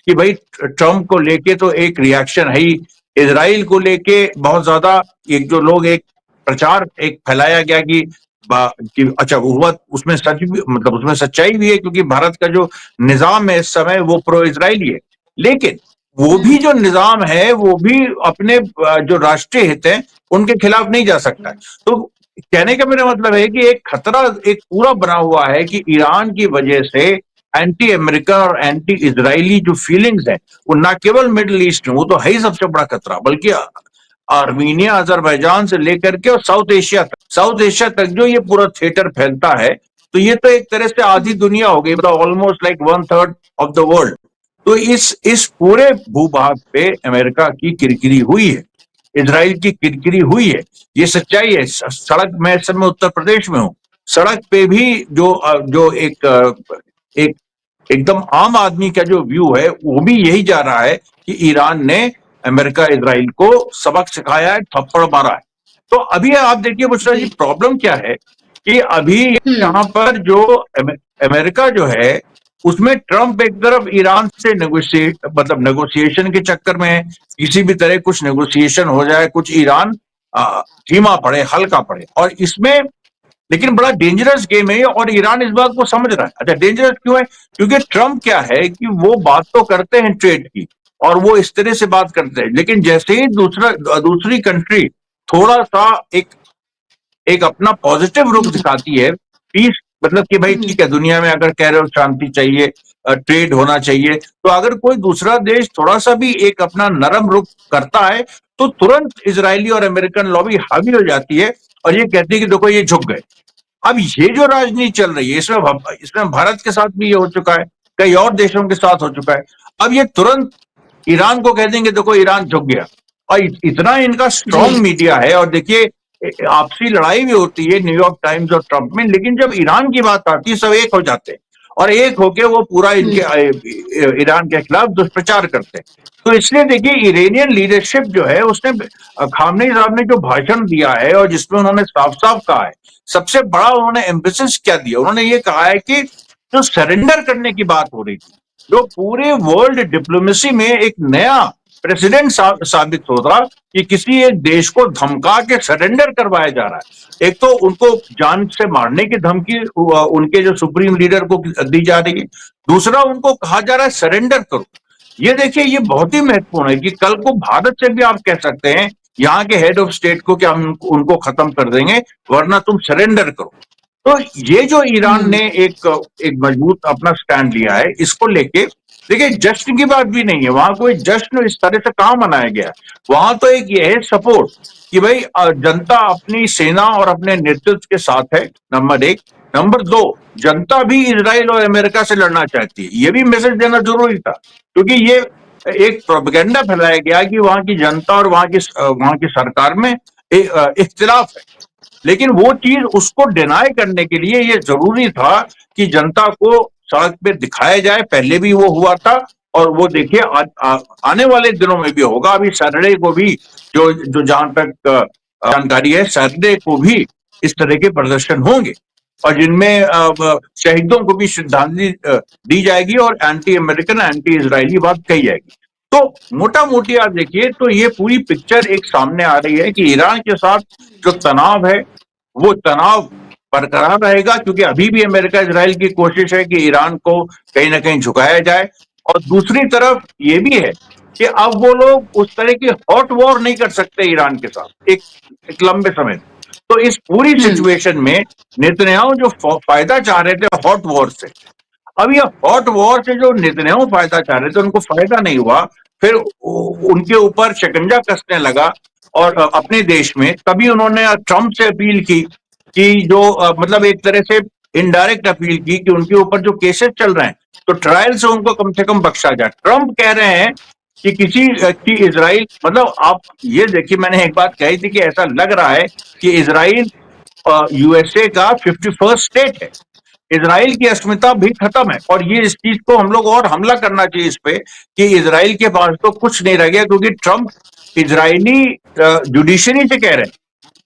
कि भाई ट्रंप को लेके तो एक रिएक्शन है ही, इजराइल को लेके बहुत ज्यादा एक जो लोग एक प्रचार एक फैलाया गया कि अच्छा हुआ, उसमें सच भी, मतलब उसमें सच्चाई भी है, क्योंकि भारत का जो निजाम है इस समय वो प्रो इजराइली है, लेकिन वो भी जो निजाम है वो भी अपने जो राष्ट्रीय हित है उनके खिलाफ नहीं जा सकता है। तो कहने का मेरा मतलब है कि एक खतरा एक पूरा बना हुआ है कि ईरान की वजह से एंटी अमेरिकन और एंटी इजरायली जो फीलिंग्स है वो ना केवल मिडिल ईस्ट में, वो तो है ही सबसे बड़ा खतरा, बल्कि आर्मीनिया अजरबैजान से लेकर के और साउथ एशिया तक जो ये पूरा थिएटर फैलता है, तो ये तो एक तरह से आधी दुनिया हो गई, मतलब almost like 1/3 of the world. तो इस पूरे भूभाग पे अमेरिका की किरकिरी हुई है, इजराइल की किरकिरी हुई है, ये सच्चाई है। सड़क, मैं इस समय उत्तर प्रदेश में हूं, सड़क पे भी जो एक एकदम आम आदमी का जो व्यू है वो भी यही जा रहा है कि ईरान ने अमेरिका इजराइल को सबक सिखाया है, थप्पड़ मारा है। तो अभी आप देखिए बुशरा जी, प्रॉब्लम क्या है कि अभी यहाँ पर जो अमेरिका जो है उसमें ट्रंप एक तरफ ईरान से नेगोशिएशन के चक्कर में है, किसी भी तरह कुछ नेगोशिएशन हो जाए, कुछ ईरान धीमा पड़े, हल्का पड़े, और इसमें लेकिन बड़ा डेंजरस गेम है और ईरान इस बात को समझ रहा है। अच्छा, डेंजरस क्यों है? क्योंकि ट्रंप क्या है कि वो बात तो करते हैं ट्रेड की, और वो इस तरह से बात करते हैं, लेकिन जैसे ही दूसरी कंट्री थोड़ा सा एक अपना पॉजिटिव रुख दिखाती है। पीस मतलब कि भाई ठीक है, दुनिया में अगर कह रहे हो शांति चाहिए, ट्रेड होना चाहिए, तो अगर कोई दूसरा देश थोड़ा सा भी एक अपना नरम रुख करता है तो तुरंत इजरायली और अमेरिकन लॉबी हावी हो जाती है और ये कहती है कि देखो ये झुक गए। अब ये जो राजनीति चल रही है इसमें भारत के साथ भी ये हो चुका है, कई और देशों के साथ हो चुका है। अब ये तुरंत ईरान को कह देंगे देखो ईरान झुक गया, और इतना इनका स्ट्रांग जी मीडिया है। और देखिए आपसी लड़ाई भी होती है न्यूयॉर्क टाइम्स और ट्रंप में, लेकिन जब ईरान की बात आती है सब एक हो जाते हैं और एक होके वो पूरा इनके ईरान के खिलाफ दुष्प्रचार करते हैं। तो इसलिए देखिए इरानियन लीडरशिप जो है उसने खामनेई साहब ने जो भाषण दिया है और जिसमें उन्होंने साफ साफ कहा है, सबसे बड़ा उन्होंने एम्फेसिस क्या दिया, उन्होंने ये कहा है कि जो सरेंडर करने की बात हो रही थी, जो पूरे वर्ल्ड डिप्लोमेसी में एक नया प्रेसिडेंट साबित होगा कि किसी एक देश को धमका के सरेंडर करवाया जा रहा है। एक तो उनको जान से मारने की धमकी उनके जो सुप्रीम लीडर को दी जा रही है, दूसरा उनको कहा जा रहा है सरेंडर करो। ये देखिए ये बहुत ही महत्वपूर्ण है कि कल को भारत से भी आप कह सकते हैं यहाँ के हेड ऑफ स्टेट को कि हम उनको खत्म कर देंगे वरना तुम सरेंडर करो। तो ये जो ईरान ने एक मजबूत अपना स्टैंड लिया है, इसको लेके देखिए जश्न की बात भी नहीं है, वहां कोई जश्न इस तरह से कहां मनाया गया। वहां तो एक ये है सपोर्ट कि भाई जनता अपनी सेना और अपने नेतृत्व के साथ है, नंबर एक। नंबर दो, जनता भी इजराइल और अमेरिका से लड़ना चाहती है। ये भी मैसेज देना जरूरी था, क्योंकि ये एक प्रोपेगेंडा फैलाया गया कि वहां की जनता और वहां की सरकार में इख्तिलाफ है। लेकिन वो चीज उसको डिनाई करने के लिए ये जरूरी था कि जनता को सड़क पे दिखाया जाए। पहले भी वो हुआ था और वो देखिए आने वाले दिनों में भी होगा। अभी सैटरडे को भी जो जहां तक जानकारी है, सैटरडे को भी इस तरह के प्रदर्शन होंगे और जिनमें शहीदों को भी श्रद्धांजलि दी जाएगी और एंटी अमेरिकन एंटी इजरायली बात कही जाएगी। तो मोटा मोटी आप देखिए तो ये पूरी पिक्चर एक सामने आ रही है कि ईरान के साथ जो तनाव है वो तनाव बरकरार रहेगा, क्योंकि अभी भी अमेरिका इजराइल की कोशिश है कि ईरान को कहीं ना कहीं झुकाया जाए। और दूसरी तरफ ये भी है कि अब वो लोग उस तरह की हॉट वॉर नहीं कर सकते ईरान के साथ एक लंबे समय। तो इस पूरी सिचुएशन में नेतन्याहू जो फायदा चाह रहे थे हॉट वॉर से, अब ये हॉट वॉर से जो नेतन्याहू फायदा चाह रहे थे उनको फायदा नहीं हुआ। फिर उनके ऊपर शिकंजा कसने लगा और अपने देश में तभी उन्होंने ट्रंप से अपील की कि जो मतलब एक तरह से इनडायरेक्ट अपील की कि उनके ऊपर जो केसेस चल रहे हैं तो ट्रायल से उनको कम से कम बख्शा जाए। ट्रंप कह रहे हैं कि किसी की इजराइल, मतलब आप ये देखिए मैंने एक बात कही थी कि ऐसा लग रहा है कि इजराइल यूएसए का 51st स्टेट है। इजराइल की अस्मिता भी खत्म है और ये इस चीज को हम लोग और हमला करना चाहिए इस पे कि इजराइल के पास तो कुछ नहीं रह गया, क्योंकि ट्रंप इजरायली जुडिशरी से कह रहे हैं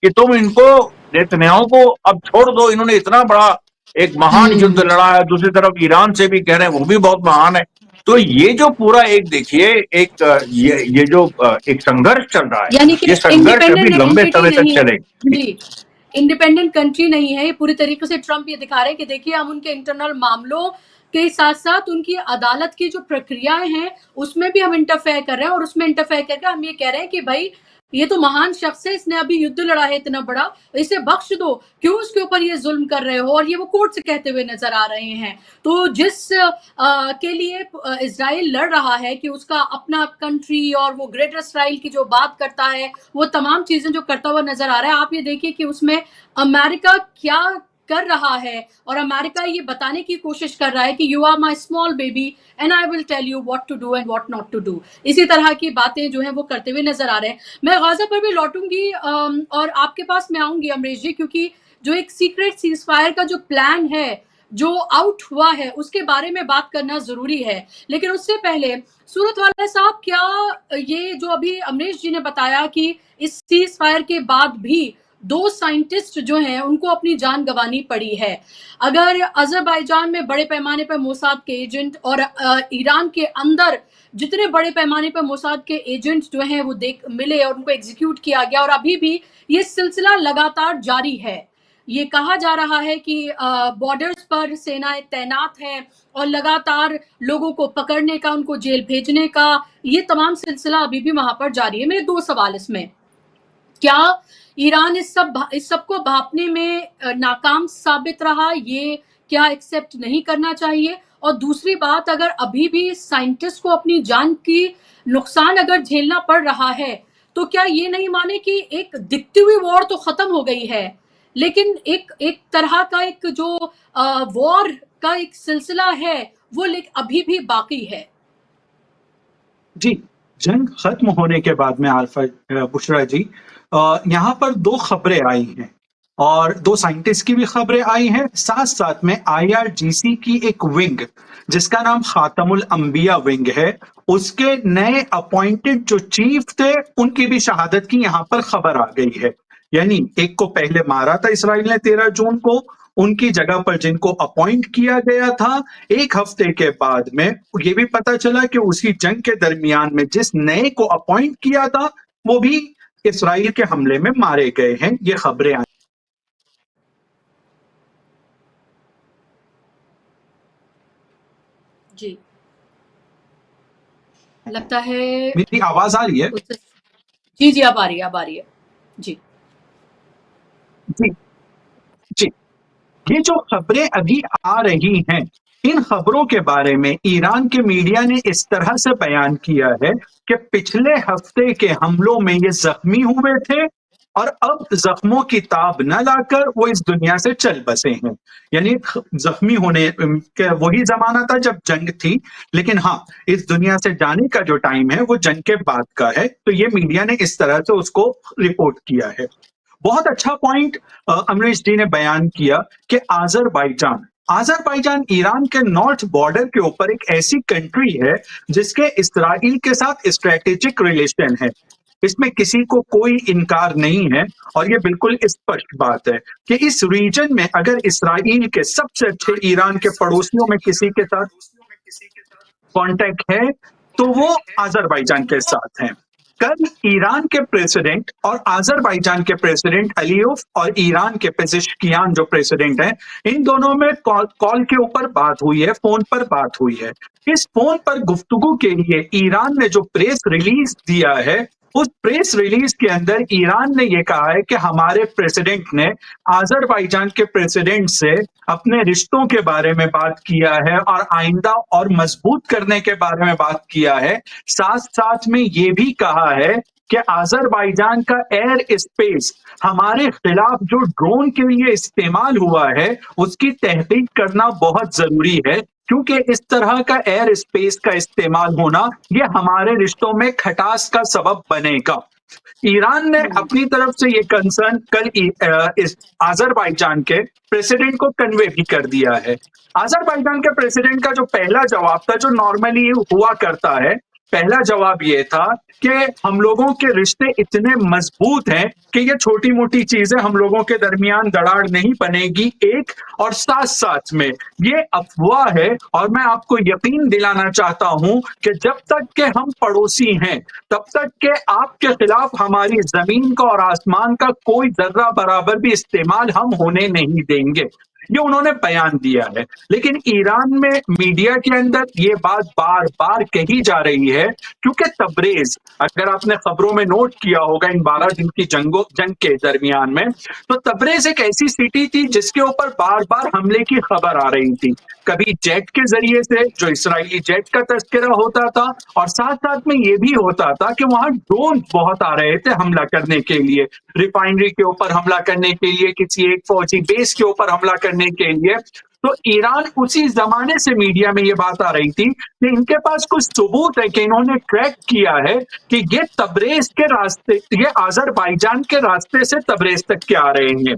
कि तुम इनको नेतन्याहू को अब छोड़ दो, इन्होंने इतना बड़ा एक महान युद्ध लड़ा है। दूसरी तरफ ईरान से भी कह रहे हैं वो भी बहुत महान है। तो ये जो पूरा एक देखिए एक ये जो एक संघर्ष चल रहा है, यानी कि ये संघर्ष अभी लंबे समय तक चलेगा। जी इंडिपेंडेंट कंट्री नहीं है ये। पूरी तरीके से ट्रंप ये दिखा रहे हैं कि देखिए हम उनके इंटरनल मामलों के साथ साथ उनकी अदालत की जो प्रक्रियाएं हैं उसमें भी हम इंटरफेयर कर रहे हैं और उसमें इंटरफेयर करके हम ये कह रहे हैं कि भाई ये तो महान शख्स है, इसने अभी युद्ध लड़ा है इतना बड़ा, इसे बख्श दो, क्यों उसके ऊपर ये जुल्म कर रहे हो। और ये वो कोर्ट से कहते हुए नजर आ रहे हैं। तो जिस के लिए इजराइल लड़ रहा है कि उसका अपना कंट्री और वो ग्रेटर इसराइल की जो बात करता है वो तमाम चीजें जो करता हुआ नजर आ रहा है, आप ये देखिए कि उसमें अमेरिका क्या कर रहा है और अमेरिका ये बताने की कोशिश कर रहा है कि you are my small baby and I will tell you what to do and what not to do. इसी तरह की बातें जो है वो करते हुए नजर आ रहे हैं। मैं गाजा पर भी लौटूंगी और आपके पास मैं आऊंगी अमरीश जी, क्योंकि जो एक सीक्रेट सीज फायर का जो प्लान है जो आउट हुआ है उसके बारे में बात करना जरूरी है। लेकिन उससे पहले सूरत वाला साहब, क्या ये जो अभी अमरीश जी ने बताया कि इस सीज फायर के बाद भी 2 साइंटिस्ट जो हैं उनको अपनी जान गंवानी पड़ी है। अगर अजरबैजान में बड़े पैमाने पर मोसाद के एजेंट और ईरान के अंदर जितने बड़े पैमाने पर मोसाद के एजेंट जो हैं वो मिले और उनको एग्जीक्यूट किया गया और अभी भी ये सिलसिला लगातार जारी है। ये कहा जा रहा है कि बॉर्डर्स पर सेनाएं तैनात हैं और लगातार लोगों को पकड़ने का, उनको जेल भेजने का ये तमाम सिलसिला अभी भी वहां पर जारी है। मेरे 2 सवाल इसमें। क्या ईरान इस सब को भांपने में नाकाम साबित रहा? ये क्या एक्सेप्ट नहीं करना चाहिए? और दूसरी बात, अगर अभी भी साइंटिस्ट को अपनी जान की नुकसान अगर झेलना पड़ रहा है, तो क्या ये नहीं माने कि एक दिखती हुई वॉर तो खत्म हो गई है, लेकिन एक तरह का एक जो वॉर का एक सिलसिला है वो अभी भी बाकी है? जी, जंग खत्म होने के बाद में बुशरा जी, यहाँ पर 2 खबरें आई हैं और 2 साइंटिस्ट की भी खबरें आई हैं, साथ-साथ में IRGC की एक विंग जिसका नाम खातमुल अंबिया विंग है, उसके नए अपॉइंटेड जो चीफ थे, उनकी भी शहादत की यहाँ पर खबर आ गई है। यानी एक को पहले मारा था इसराइल ने 13 जून को, उनकी जगह पर जिनको अपॉइंट किया गया था, एक हफ्ते के बाद में ये भी पता चला कि उसी जंग के दरमियान में जिस नए को अपॉइंट किया था, वो भी इसराइल के हमले में मारे गए हैं। ये खबरें आई। जी, लगता है मेरी आवाज आ रही है? जी जी, अब आ रही है, अब आ रही है जी जी जी। ये जो खबरें अभी आ रही हैं, इन खबरों के बारे में ईरान के मीडिया ने इस तरह से बयान किया है कि पिछले हफ्ते के हमलों में ये जख्मी हुए थे और अब जख्मों की ताब न लाकर वो इस दुनिया से चल बसे हैं। यानी जख्मी होने के वही जमाना था जब जंग थी, लेकिन हाँ, इस दुनिया से जाने का जो टाइम है वो जंग के बाद का है। तो ये मीडिया ने इस तरह से उसको रिपोर्ट किया है। बहुत अच्छा पॉइंट अमरीश जी ने बयान किया कि आज़रबाईजान ईरान के नॉर्थ बॉर्डर के ऊपर एक ऐसी कंट्री है जिसके इस्राइल के साथ स्ट्रेटेजिक रिलेशन है। इसमें किसी को कोई इनकार नहीं है और ये बिल्कुल स्पष्ट बात है कि इस रीजन में अगर इस्राइल के सबसे अच्छे ईरान के पड़ोसियों में किसी के साथ कांटेक्ट है तो वो आज़रबाईजान के साथ हैं। कल ईरान के प्रेसिडेंट और आज़रबाईजान के प्रेसिडेंट अलीयोव और ईरान के पेज़ेश्कियान जो प्रेसिडेंट हैं, इन दोनों में कॉल के ऊपर बात हुई है, फोन पर बात हुई है। इस फोन पर गुफ्तगू के लिए ईरान ने जो प्रेस रिलीज दिया है, उस प्रेस रिलीज के अंदर ईरान ने यह कहा है कि हमारे प्रेसिडेंट ने आज़रबाईजान के प्रेसिडेंट से अपने रिश्तों के बारे में बात किया है और आइंदा और मजबूत करने के बारे में बात किया है। साथ साथ में ये भी कहा है कि आज़रबाईजान का एयर स्पेस हमारे खिलाफ जो ड्रोन के लिए इस्तेमाल हुआ है उसकी तहकीक करना बहुत जरूरी है, क्योंकि इस तरह का एयर स्पेस का इस्तेमाल होना ये हमारे रिश्तों में खटास का सबब बनेगा। ईरान ने अपनी तरफ से ये कंसर्न कल इस आज़रबाईजान के प्रेसिडेंट को कन्वे भी कर दिया है। आज़रबाईजान के प्रेसिडेंट का जो पहला जवाब था, जो नॉर्मली हुआ करता है, पहला जवाब ये था कि हम लोगों के रिश्ते इतने मजबूत हैं कि ये छोटी मोटी चीजें हम लोगों के दरमियान दरार नहीं बनेगी, एक, और साथ साथ में ये अफवाह है और मैं आपको यकीन दिलाना चाहता हूं कि जब तक के हम पड़ोसी हैं तब तक के आपके खिलाफ हमारी जमीन का और आसमान का कोई जर्रा बराबर भी इस्तेमाल हम होने नहीं देंगे। ये उन्होंने बयान दिया है। लेकिन ईरान में मीडिया के अंदर ये बात बार बार कही जा रही है, क्योंकि तबरेज, अगर आपने खबरों में नोट किया होगा इन 12 दिन की जंग के दरमियान में, तो तबरेज एक ऐसी सिटी थी जिसके ऊपर बार बार हमले की खबर आ रही थी। कभी जेट के जरिए से, जो इसराइली जेट का तस्करा होता था, और साथ साथ में ये भी होता था कि वहां ड्रोन बहुत आ रहे थे हमला करने के लिए, रिफाइनरी के ऊपर हमला करने के लिए, किसी एक फौजी बेस के ऊपर हमला करने के लिए। तो ईरान उसी जमाने से मीडिया में ये बात आ रही थी कि इनके पास कुछ सबूत है कि इन्होंने ट्रैक किया है कि ये तबरेज के रास्ते, ये आज़रबाईजान के रास्ते से तबरेज तक के आ रहे हैं।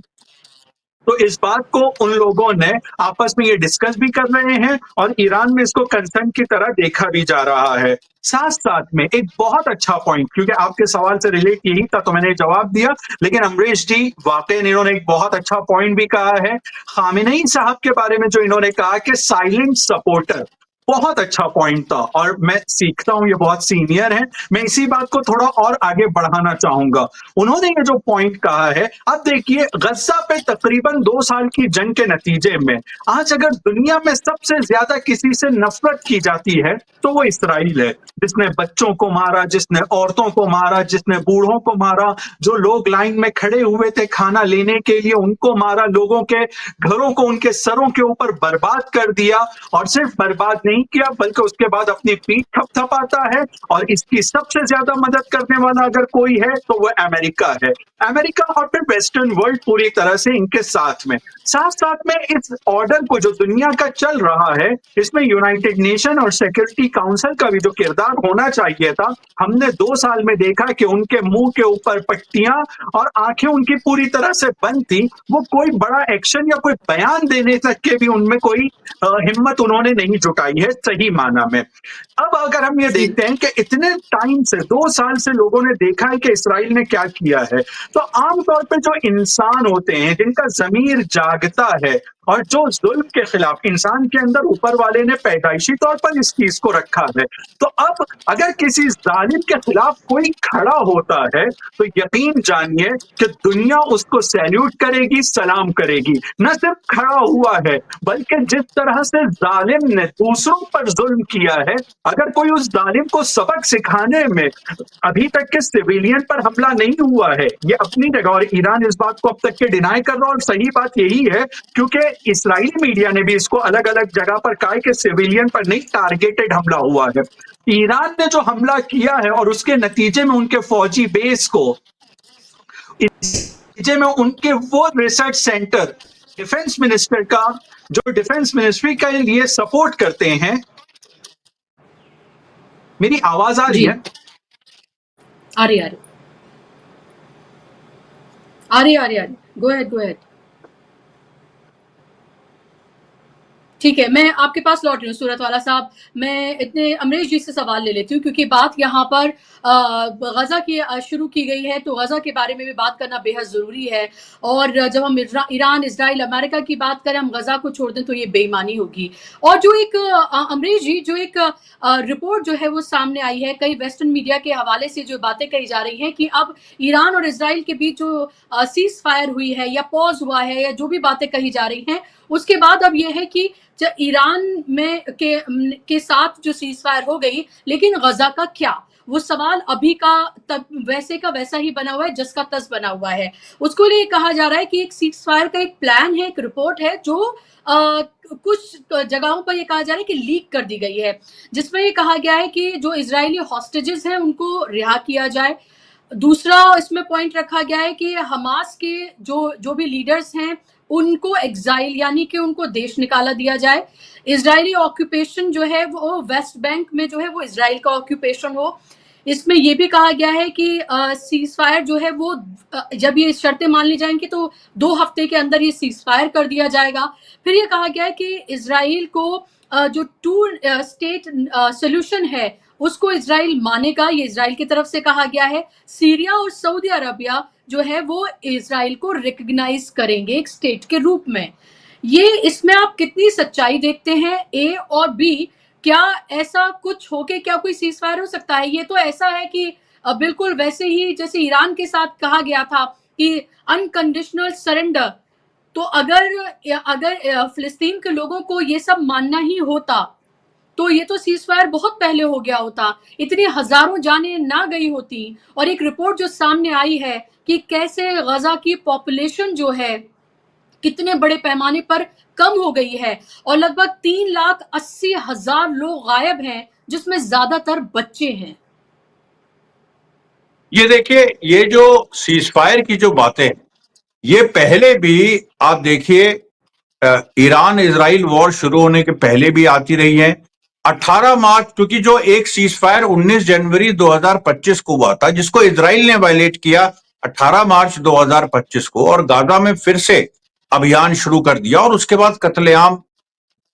तो इस बात को उन लोगों ने आपस में ये डिस्कस भी कर रहे हैं और ईरान में इसको कंसर्न की तरह देखा भी जा रहा है। साथ साथ में एक बहुत अच्छा पॉइंट, क्योंकि आपके सवाल से रिलेट यही था तो मैंने जवाब दिया, लेकिन अमरीश जी वाकई इन्होंने एक बहुत अच्छा पॉइंट भी कहा है। खामेनेई साहब के बारे में जो इन्होंने कहा कि साइलेंट सपोर्टर, बहुत अच्छा पॉइंट था और मैं सीखता हूं, ये बहुत सीनियर है, मैं इसी बात को थोड़ा और आगे बढ़ाना चाहूंगा। उन्होंने ये जो पॉइंट कहा है, अब देखिए गज्जा पे तकरीबन 2 साल की जंग के नतीजे में आज अगर दुनिया में सबसे ज्यादा किसी से नफरत की जाती है तो वो इसराइल है, जिसने बच्चों को मारा, जिसने औरतों को मारा, जिसने बूढ़ों को मारा, जो लोग लाइन में खड़े हुए थे खाना लेने के लिए उनको मारा, लोगों के घरों को उनके सरों के ऊपर बर्बाद कर दिया, और सिर्फ बर्बाद नहीं किया बल्कि उसके बाद अपनी पीठ थपथपाता है। और इसकी सबसे ज्यादा मदद करने वाला अगर कोई है तो वो अमेरिका है, अमेरिका और फिर वेस्टर्न वर्ल्ड पूरी तरह से इनके साथ में। साथ साथ में इस ऑर्डर को जो दुनिया का चल रहा है इसमें यूनाइटेड नेशन और सिक्योरिटी काउंसिल का भी जो किरदार होना चाहिए था, हमने 2 साल में देखा कि उनके मुंह के ऊपर पट्टियां और आंखें उनकी पूरी तरह से बंद थी, वो कोई बड़ा एक्शन या कोई बयान देने तक के भी उनमें कोई हिम्मत उन्होंने नहीं जुटाई है सही माना में। अब अगर हम ये देखते हैं कि इतने टाइम से 2 साल से लोगों ने देखा है कि इसराइल ने क्या किया है, तो आमतौर पे जो इंसान होते हैं जिनका जमीर जागता है और जो जुल्म के खिलाफ इंसान के अंदर ऊपर वाले ने पैदाइशी तौर पर इस चीज को रखा है, तो अब अगर किसी जालिम के खिलाफ कोई खड़ा होता है तो यकीन जानिए कि दुनिया उसको सैल्यूट करेगी, सलाम करेगी। न सिर्फ खड़ा हुआ है बल्कि जिस तरह से जालिम ने दूसरों पर जुल्म किया है, अगर कोई उस जालिम को सबक सिखाने में अभी तक के सिविलियन पर हमला नहीं हुआ है, ये अपनी जगह, और ईरान इस बात को अब तक के डिनाई कर रहा है, और सही बात यही है क्योंकि इस्राएली मीडिया ने भी इसको अलग अलग जगह पर कहा कि सिविलियन पर नहीं टारगेटेड हमला हुआ है। ईरान ने जो हमला किया है और उसके नतीजे में उनके फौजी बेस को, नतीजे में उनके वो रिसर्च सेंटर डिफेंस मिनिस्टर का जो डिफेंस मिनिस्ट्री के लिए सपोर्ट करते हैं। मेरी आवाज आ रही जी है? आ रही आ रही आ रही आ रही आ रही गो अहेड। ठीक है, मैं आपके पास लौट रही हूँ सूरत वाला साहब। मैं इतने अमरीश जी से सवाल ले लेती हूँ क्योंकि बात यहाँ पर गजा की शुरू की गई है, तो गजा के बारे में भी बात करना बेहद जरूरी है। और जब हम ईरान, इजराइल, अमेरिका की बात करें, हम गजा को छोड़ दें तो ये बेईमानी होगी। और जो एक अमरीश जी, जो एक रिपोर्ट जो है वो सामने आई है, कई वेस्टर्न मीडिया के हवाले से जो बातें कही जा रही हैं कि अब ईरान और इजराइल के बीच जो सीज फायर हुई है या पॉज हुआ है या जो भी बातें कही जा रही हैं, उसके बाद अब यह है कि ईरान में के साथ जो सीज फायर हो गई, लेकिन गजा का क्या, वो सवाल अभी का तब वैसे का वैसा ही बना हुआ है, जिसका तस बना हुआ है। उसको लिए कहा जा रहा है कि एक सीज फायर का एक प्लान है, एक रिपोर्ट है जो कुछ जगहों पर ये कहा जा रहा है कि लीक कर दी गई है, जिसमें ये कहा गया है कि जो इजरायली हॉस्टेजेस हैं उनको रिहा किया जाए। दूसरा इसमें पॉइंट रखा गया है कि हमास के जो भी लीडर्स हैं उनको एग्जाइल यानी कि उनको देश निकाला दिया जाए। इजरायली ऑक्यूपेशन जो है वो वेस्ट बैंक में जो है वो इजराइल का ऑक्यूपेशन हो। इसमें यह भी कहा गया है कि सीज फायर जो है वो जब ये शर्तें मान ली जाएंगी तो 2 हफ्ते के अंदर ये सीज फायर कर दिया जाएगा। फिर ये कहा गया है कि इजराइल को जो 2 स्टेट सोल्यूशन है उसको इजराइल मानेगा, ये इजराइल की तरफ से कहा गया है। सीरिया और सऊदी अरबिया जो है वो इजराइल को रिकग्नाइज करेंगे एक स्टेट के रूप में। ये इसमें आप कितनी सच्चाई देखते हैं, ए और बी? क्या ऐसा कुछ हो के क्या कोई सीज फायर हो सकता है? ये तो ऐसा है कि बिल्कुल वैसे ही जैसे ईरान के साथ कहा गया था कि अनकंडीशनल सरेंडर, तो अगर फिलिस्तीन के लोगों को ये सब मानना ही होता तो ये तो सीज फायर बहुत पहले हो गया होता, इतनी हजारों जानें ना गई होती। और एक रिपोर्ट जो सामने आई है कि कैसे गजा की पॉपुलेशन जो है कितने बड़े पैमाने पर कम हो गई है और लगभग 3,80,000 लोग गायब हैं, जिसमें ज्यादातर बच्चे हैं। ये देखिए, ये जो सीज फायर की जो बातें, ये पहले भी आप देखिए ईरान इजराइल वॉर शुरू होने के पहले भी आती रही है। 18 मार्च, क्योंकि जो एक सीज फायर 19 जनवरी 2025 को हुआ था जिसको इजराइल ने वायलेट किया 18 मार्च 2025 को, और गाजा में फिर से अभियान शुरू कर दिया और उसके बाद कत्लेआम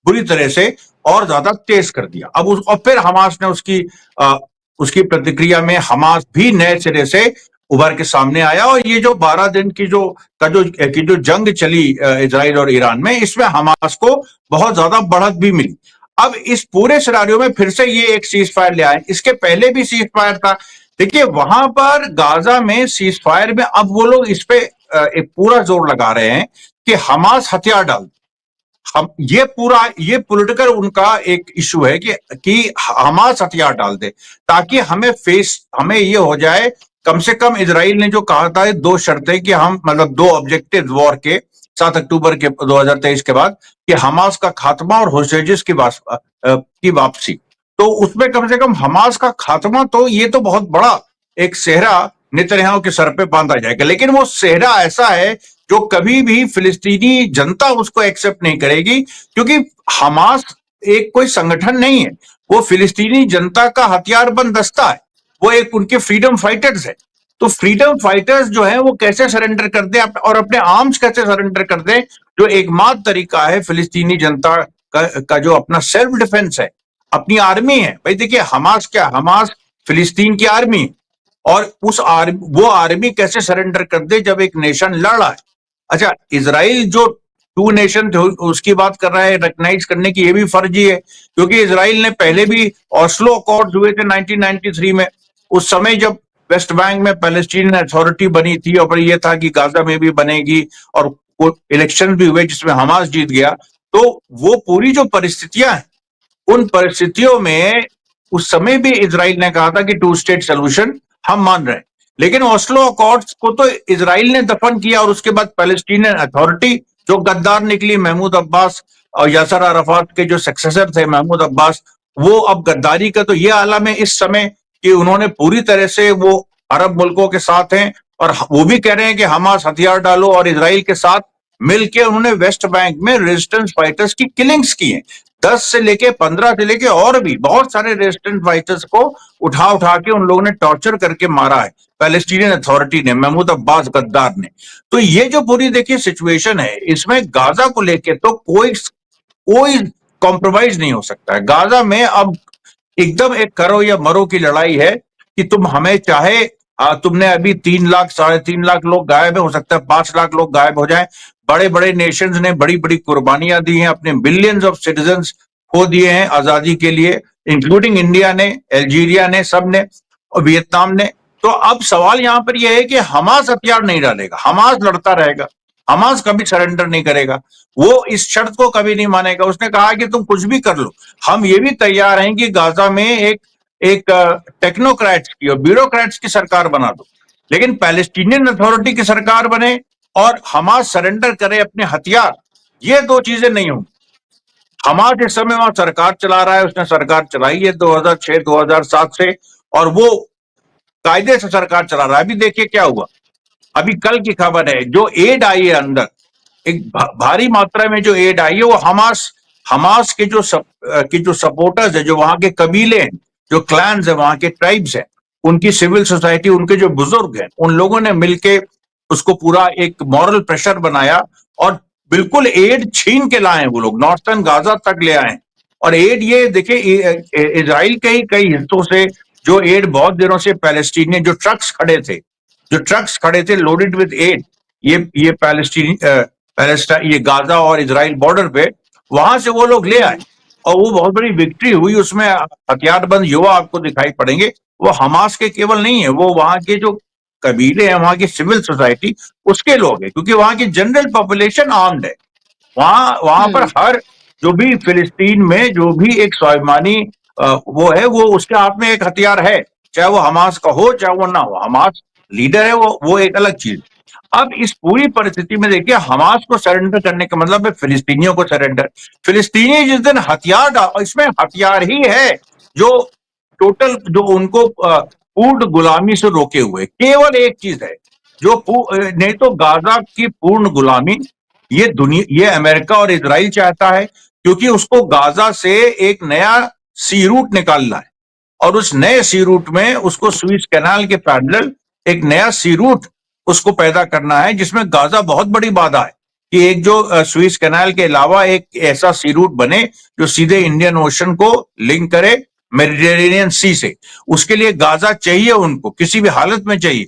बुरी तरह से और ज्यादा तेज कर दिया। अब और फिर हमास ने उसकी प्रतिक्रिया में हमास भी नए सिरे से उभर के सामने आया, और ये जो 12 दिन की जो जंग चली इजराइल और ईरान में, इसमें हमास को बहुत ज्यादा बढ़त भी मिली। अब इस पूरे सिनारियो में फिर से ये एक सीज फायर ले आए, इसके पहले भी सीज फायर था। देखिए वहां पर गाजा में सीज फायर में अब वो लोग इस पे एक पूरा जोर लगा रहे हैं कि हमास हथियार डाल, हम ये पॉलिटिकल उनका एक इशू है कि हमास हथियार डाल दे, ताकि हमें ये हो जाए। कम से कम इजराइल ने जो कहा था 2 शर्तें कि हम मतलब 2 ऑब्जेक्टिव वॉर के 7 अक्टूबर के 2023 के बाद कि हमास का खात्मा और होस्टेजेस की वापसी। तो उसमें कम से कम हमास का खात्मा, तो ये तो बहुत बड़ा एक सेहरा नेतन्याहू के सर पे बांधा जाएगा, लेकिन वो सेहरा ऐसा है जो कभी भी फिलिस्तीनी जनता उसको एक्सेप्ट नहीं करेगी, क्योंकि हमास एक कोई संगठन नहीं है, वो फिलिस्तीनी जनता का हथियारबंद दस्ता है, वो एक उनके फ्रीडम फाइटर्स है। तो फ्रीडम फाइटर्स जो है वो कैसे सरेंडर कर दे और अपने आर्म्स कैसे सरेंडर कर दे, जो एकमात्र तरीका है फिलिस्तीनी जनता का जो अपना सेल्फ डिफेंस है, अपनी आर्मी है। भाई देखिए हमास क्या, हमास फिलिस्तीन की आर्मी, और वो आर्मी कैसे सरेंडर कर दे जब एक नेशन लड़ रहा है। अच्छा, इजराइल जो 2 नेशन थे उसकी बात कर रहा है, रिकॉग्नाइज करने की ये भी फर्जी है, क्योंकि इजराइल ने पहले भी ओस्लो अकॉर्ड्स हुए थे 1993 में, उस समय जब वेस्ट बैंक में पैलेस्टीनियन अथॉरिटी बनी थी और ये था कि गाजा में भी बनेगी, और इलेक्शन भी हुए जिसमें हमास जीत गया। तो वो पूरी जो परिस्थितियां हैं, उन परिस्थितियों में उस समय भी इजराइल ने कहा था कि 2 स्टेट सोल्यूशन हम मान रहे हैं, लेकिन ओस्लो अकॉर्ड्स को तो इजराइल ने दफन किया, और उसके बाद पैलेस्टीनियन अथॉरिटी जो गद्दार निकली, महमूद अब्बास और यासर अराफात के जो सक्सेसर थे महमूद अब्बास, वो अब गद्दारी का तो ये आलम है इस समय कि उन्होंने पूरी तरह से वो अरब मुल्कों के साथ हैं, और वो भी कह रहे हैं कि हमास हथियार डालो, और इजराइल के साथ मिलकर उन्होंने वेस्ट बैंक में रेजिस्टेंस फाइटर्स की किलिंग्स की हैं। 10 से लेके 15 से लेके और भी बहुत सारे रेजिस्टेंस फाइटर्स को उठा के उन लोगों ने टॉर्चर करके मारा है, पैलेस्टीनियन अथॉरिटी ने, महमूद अब्बास गद्दार ने। तो ये जो पूरी देखिए सिचुएशन है, इसमें गाजा को लेके तो कोई कॉम्प्रोमाइज नहीं हो सकता है। गाजा में अब एकदम एक करो या मरो की लड़ाई है कि तुम हमें चाहे तुमने अभी 3 लाख 3.5 लाख लोग गायब है, हो सकता है 5 लाख लोग गायब हो जाएं। बड़े बड़े नेशंस ने बड़ी बड़ी कुर्बानियां दी हैं, अपने बिलियंस ऑफ सिटीजन्स खो दिए हैं आजादी के लिए, इंक्लूडिंग इंडिया ने, अल्जीरिया ने, सब ने, और वियतनाम ने। तो अब सवाल यहां पर यह है कि हमास हथियार नहीं डालेगा, हमास लड़ता रहेगा, हमास कभी सरेंडर नहीं करेगा, वो इस शर्त को कभी नहीं मानेगा। उसने कहा कि तुम कुछ भी कर लो, हम ये भी तैयार हैं कि गाजा में एक टेक्नोक्रेट्स की और ब्यूरोक्रेट्स की सरकार बना दो, लेकिन पैलेस्टीनियन अथॉरिटी की सरकार बने और हमास सरेंडर करे अपने हथियार, ये 2 चीजें नहीं होंगी। हमास इस समय वहां सरकार चला रहा है, उसने सरकार चलाई है 2006-2007 से, और वो कायदे से सरकार चला रहा है। अभी देखिए क्या हुआ, अभी कल की खबर है, जो एड आई है अंदर, एक भारी मात्रा में जो एड आई है, वो हमास के जो सपोर्टर्स है, जो वहां के कबीले हैं, जो क्लैंस है, वहां के ट्राइब्स हैं, उनकी सिविल सोसाइटी, उनके जो बुजुर्ग हैं, उन लोगों ने मिलके उसको पूरा एक मॉरल प्रेशर बनाया, और बिल्कुल एड छीन के लाए वो लोग, नॉर्थर्न गाजा तक ले आए। और एड ये देखिए इजराइल के ही कई हिस्सों से जो एड बहुत दिनों से पैलेस्टीनियन जो ट्रक्स खड़े थे लोडेड विद एड, ये पैलेस्टाइन, ये गाजा और इजराइल बॉर्डर पे, वहां से वो लोग ले आए, और वो बहुत बड़ी विक्ट्री हुई। उसमें हथियारबंद युवा आपको दिखाई पड़ेंगे, वो हमास के केवल नहीं है, वो वहां के जो कबीले हैं, वहां की सिविल सोसाइटी, उसके लोग हैं, क्योंकि वहां की जनरल पॉपुलेशन आर्म्ड है। वहां पर हर जो भी फिलिस्तीन में जो भी एक स्वाभिमानी वो है, वो उसके हाथ में एक हथियार है, चाहे वो हमास का हो चाहे वो ना हो। हमास लीडर है, वो एक अलग चीज। अब इस पूरी परिस्थिति में देखिए, हमास को सरेंडर करने का मतलब है फिलिस्तीनियों को सरेंडर। फिलिस्तीनी जिस दिन हथियार डाल, इसमें हथियार ही है जो टोटल जो उनको पूर्ण गुलामी से रोके हुए, केवल एक चीज है जो नहीं तो गाजा की पूर्ण गुलामी ये अमेरिका और इजराइल चाहता है, क्योंकि उसको गाजा से एक नया सी रूट निकालना है, और उस नए सी रूट में उसको स्वीज कैनाल के पैरेलल एक नया सी रूट उसको पैदा करना है, जिसमें गाजा बहुत बड़ी बाधा है कि एक जो स्वीज कैनाल के अलावा एक ऐसा सी रूट बने जो सीधे इंडियन ओशन को लिंक करे मेडिटेरेनियन सी से। उसके लिए गाजा चाहिए, उनको किसी भी हालत में चाहिए।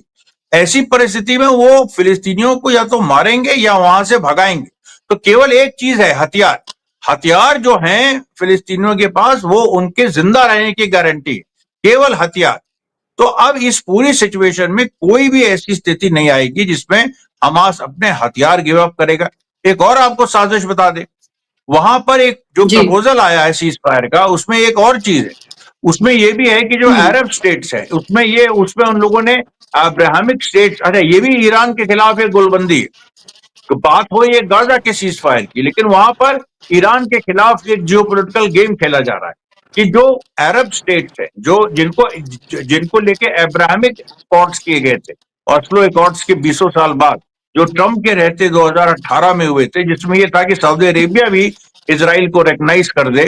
ऐसी परिस्थिति में वो फिलिस्तीनियों को या तो मारेंगे या वहां से भगाएंगे। तो केवल एक चीज है, हथियार। हथियार जो हैं फिलिस्तीनियों के पास वो उनके जिंदा रहने की गारंटी है, केवल हथियार। तो अब इस पूरी सिचुएशन में कोई भी ऐसी स्थिति नहीं आएगी जिसमें हमास अपने हथियार गिव अप करेगा। एक और आपको साजिश बता दे, वहां पर एक जो जी। प्रपोजल आया है सीज फायर का, उसमें एक और चीज है, उसमें ये भी है कि जो अरब स्टेट्स है उसमें उन लोगों ने अब्राहमिक स्टेट्स, अच्छा ये भी ईरान के खिलाफ एक गोलबंदी है। तो बात हो ये गाजा के सीज फायर की, लेकिन वहां पर ईरान के खिलाफ एक जियोपॉलिटिकल गेम खेला जा रहा है कि जो अरब स्टेट्स है, जो जिनको लेके अब्राहमिक अकॉर्ड्स किए गए थे, ऑस्लो अकॉर्ड्स के 20 साल बाद, जो ट्रंप के रहते 2018 में हुए थे, जिसमें यह था कि सऊदी अरेबिया भी इजराइल को रिकग्नाइज कर दे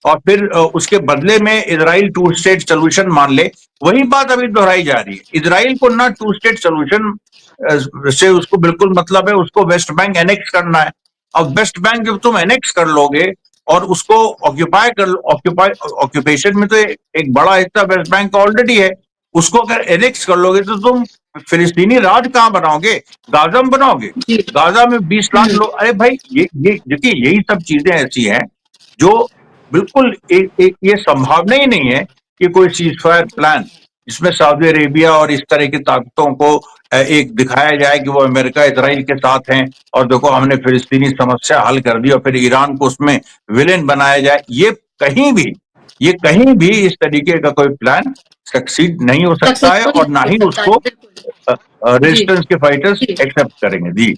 और फिर उसके बदले में इजराइल टू स्टेट सोल्यूशन मान ले। वही बात अभी दोहराई जा रही है। इजराइल को ना टू स्टेट सोल्यूशन से उसको बिल्कुल मतलब है, उसको वेस्ट बैंक एनेक्स करना है। अब वेस्ट बैंक जब तुम एनेक्स कर लोगे और उसको ऑक्यूपेशन में तो एक बड़ा हिस्सा वेस्ट बैंक का ऑलरेडी है, उसको अगर एनेक्स कर लोगे तो तुम फिलिस्तीनी राज कहां बनाओगे? गाजा में बनाओगे? गाजा में 20 लाख लोग, अरे भाई ये देखिए यही सब चीजें ऐसी हैं जो बिल्कुल ये संभावना ही नहीं है कि कोई सीज फायर प्लान जिसमें सऊदी अरेबिया और इस तरह की ताकतों को एक दिखाया जाए कि वो अमेरिका इजराइल के साथ हैं और देखो हमने फिलिस्तीनी समस्या हल कर दी और फिर ईरान को उसमें विलेन बनाया जाए। ये कहीं भी इस तरीके का कोई प्लान सक्सीड नहीं हो सकता है और ना ही उसको रेजिस्टेंस के फाइटर्स एक्सेप्ट करेंगे। जी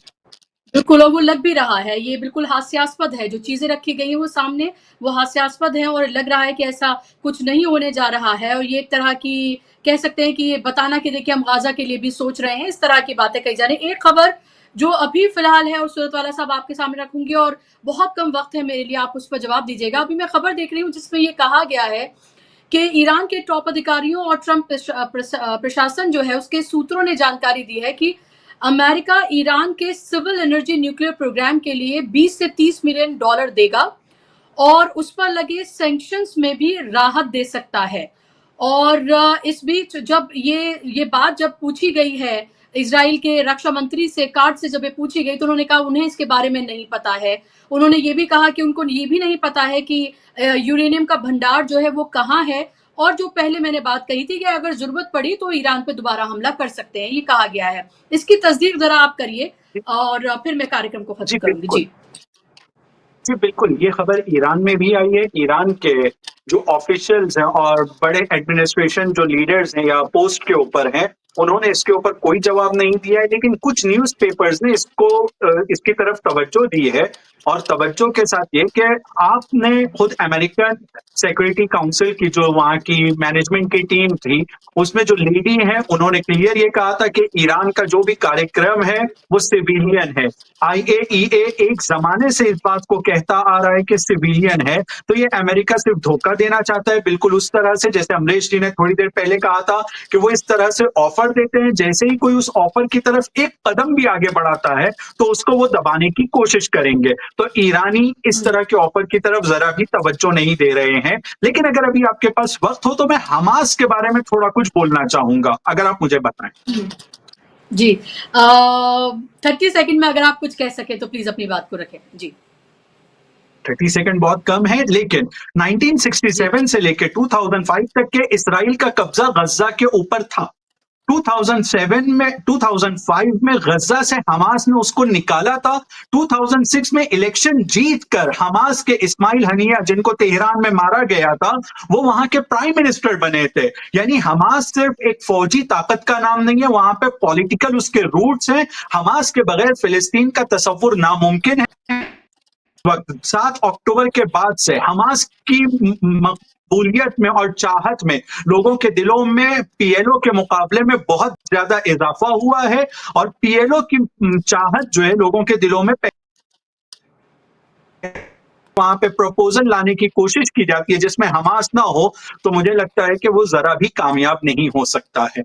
बिल्कुल, और वो लग भी रहा है, ये बिल्कुल हास्यास्पद है, जो चीज़ें रखी गई हैं वो सामने, वो हास्यास्पद है और लग रहा है कि ऐसा कुछ नहीं होने जा रहा है। और ये एक तरह की कह सकते हैं कि ये बताना कि देखिए हम गाज़ा के लिए भी सोच रहे हैं, इस तरह की बातें कही जा रही हैं। एक खबर जो अभी फ़िलहाल है और सूरतवाला साहब आपके सामने रखूँगी और बहुत कम वक़्त है मेरे लिए, आप उस पर जवाब दीजिएगा। अभी मैं खबर देख रही हूँ जिसमें ये कहा गया है कि ईरान के टॉप अधिकारियों और ट्रंप प्रशासन जो है उसके सूत्रों ने जानकारी दी है कि अमेरिका ईरान के सिविल एनर्जी न्यूक्लियर प्रोग्राम के लिए 20 से 30 मिलियन डॉलर देगा और उस पर लगे सैंक्शंस में भी राहत दे सकता है। और इस बीच जब ये बात जब पूछी गई है इजराइल के रक्षा मंत्री से, कार्ड से जब ये पूछी गई तो उन्होंने कहा उन्हें इसके बारे में नहीं पता है। उन्होंने ये भी कहा कि उनको ये भी नहीं पता है कि यूरेनियम का भंडार जो है वो कहाँ है, और जो पहले मैंने बात कही थी कि अगर जरूरत पड़ी तो ईरान पे दोबारा हमला कर सकते हैं, ये कहा गया है। इसकी तस्दीक जरा आप करिए और फिर मैं कार्यक्रम को खत्म करूंगी। जी बिल्कुल, ये खबर ईरान में भी आई है। ईरान के जो ऑफिशियल्स हैं और बड़े एडमिनिस्ट्रेशन जो लीडर्स हैं या पोस्ट के ऊपर हैं, उन्होंने इसके ऊपर कोई जवाब नहीं दिया है, लेकिन कुछ न्यूज़पेपर्स ने इसकी तरफ तवज्जो दी है और तवज्जो के साथ ये कि आपने खुद अमेरिकन सिक्योरिटी काउंसिल की जो वहाँ की मैनेजमेंट की टीम थी, उसमें जो लेडी हैं उन्होंने क्लियर ये कहा था कि ईरान का जो भी कार्यक्रम है वो सिविलियन है। IAEA एक जमाने से इस बात को कहता आ रहा है कि सिविलियन है, तो ये अमेरिका सिर्फ धोखा देना चाहता है, बिल्कुल उस तरह से जैसे अमरीश जी ने थोड़ी देर पहले कहा था कि वो इस तरह से ऑफर देते हैं, जैसे ही कोई उस ऑफर की तरफ एक कदम भी आगे बढ़ाता है तो उसको वो दबाने की कोशिश करेंगे। तो ईरानी इस तरह के ऑफर की तरफ जरा भी तवज्जो नहीं दे रहे हैं। लेकिन अगर अभी आपके पास वक्त हो तो मैं हमास के बारे में थोड़ा कुछ बोलना चाहूंगा, अगर आप मुझे बताएं। जी 30 सेकंड में अगर आप कुछ कह सके तो प्लीज अपनी बात को रखें। जी 30 सेकंड बहुत कम है, लेकिन 1967 से लेकर 2005 तक के इसराइल का कब्जा गज्जा के ऊपर था। 2005 में गज्जा से हमास ने उसको निकाला था। 2006 में इलेक्शन जीतकर हमास के इस्माइल हनिया, जिनको तेहरान में मारा गया था, वो वहां के प्राइम मिनिस्टर बने थे। यानी हमास सिर्फ एक फौजी ताकत का नाम नहीं है, वहां पे पॉलिटिकल उसके रूट्स हैं। हमास के बगैर फिलिस्तीन का तस्वुर नामुमकिन है। वक्त 7 अक्टूबर के बाद से हमास की मकबूलियत में और चाहत में लोगों के दिलों में PLO के मुकाबले में बहुत ज्यादा इजाफा हुआ है और PLO की चाहत जो है लोगों के दिलों में वहां पे प्रपोजल लाने की कोशिश की जाती है जिसमें हमास ना हो, तो मुझे लगता है कि वो जरा भी कामयाब नहीं हो सकता है।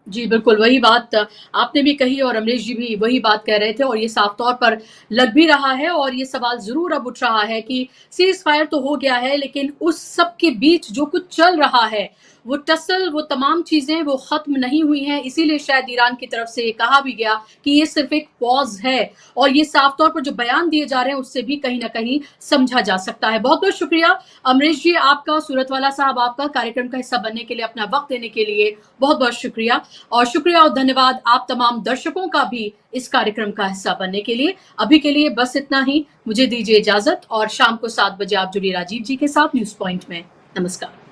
जी बिल्कुल, वही बात आपने भी कही और अमरीश जी भी वही बात कह रहे थे और ये साफ तौर पर लग भी रहा है और ये सवाल जरूर अब उठ रहा है कि सीज फायर तो हो गया है, लेकिन उस सब के बीच जो कुछ चल रहा है वो टसल, वो तमाम चीजें वो खत्म नहीं हुई हैं। इसीलिए शायद ईरान की तरफ से ये कहा भी गया कि ये सिर्फ एक पॉज है, और ये साफ तौर पर जो बयान दिए जा रहे हैं उससे भी कहीं ना कहीं समझा जा सकता है। बहुत बहुत शुक्रिया अमरीश जी आपका, सूरतवाला साहब आपका, कार्यक्रम का हिस्सा बनने के लिए, अपना वक्त देने के लिए बहुत बहुत शुक्रिया। और शुक्रिया और धन्यवाद आप तमाम दर्शकों का भी इस कार्यक्रम का हिस्सा बनने के लिए। अभी के लिए बस इतना ही, मुझे दीजिए इजाजत और शाम को 7 बजे आप जुड़िए राजीव जी के साथ न्यूज पॉइंट में। नमस्कार।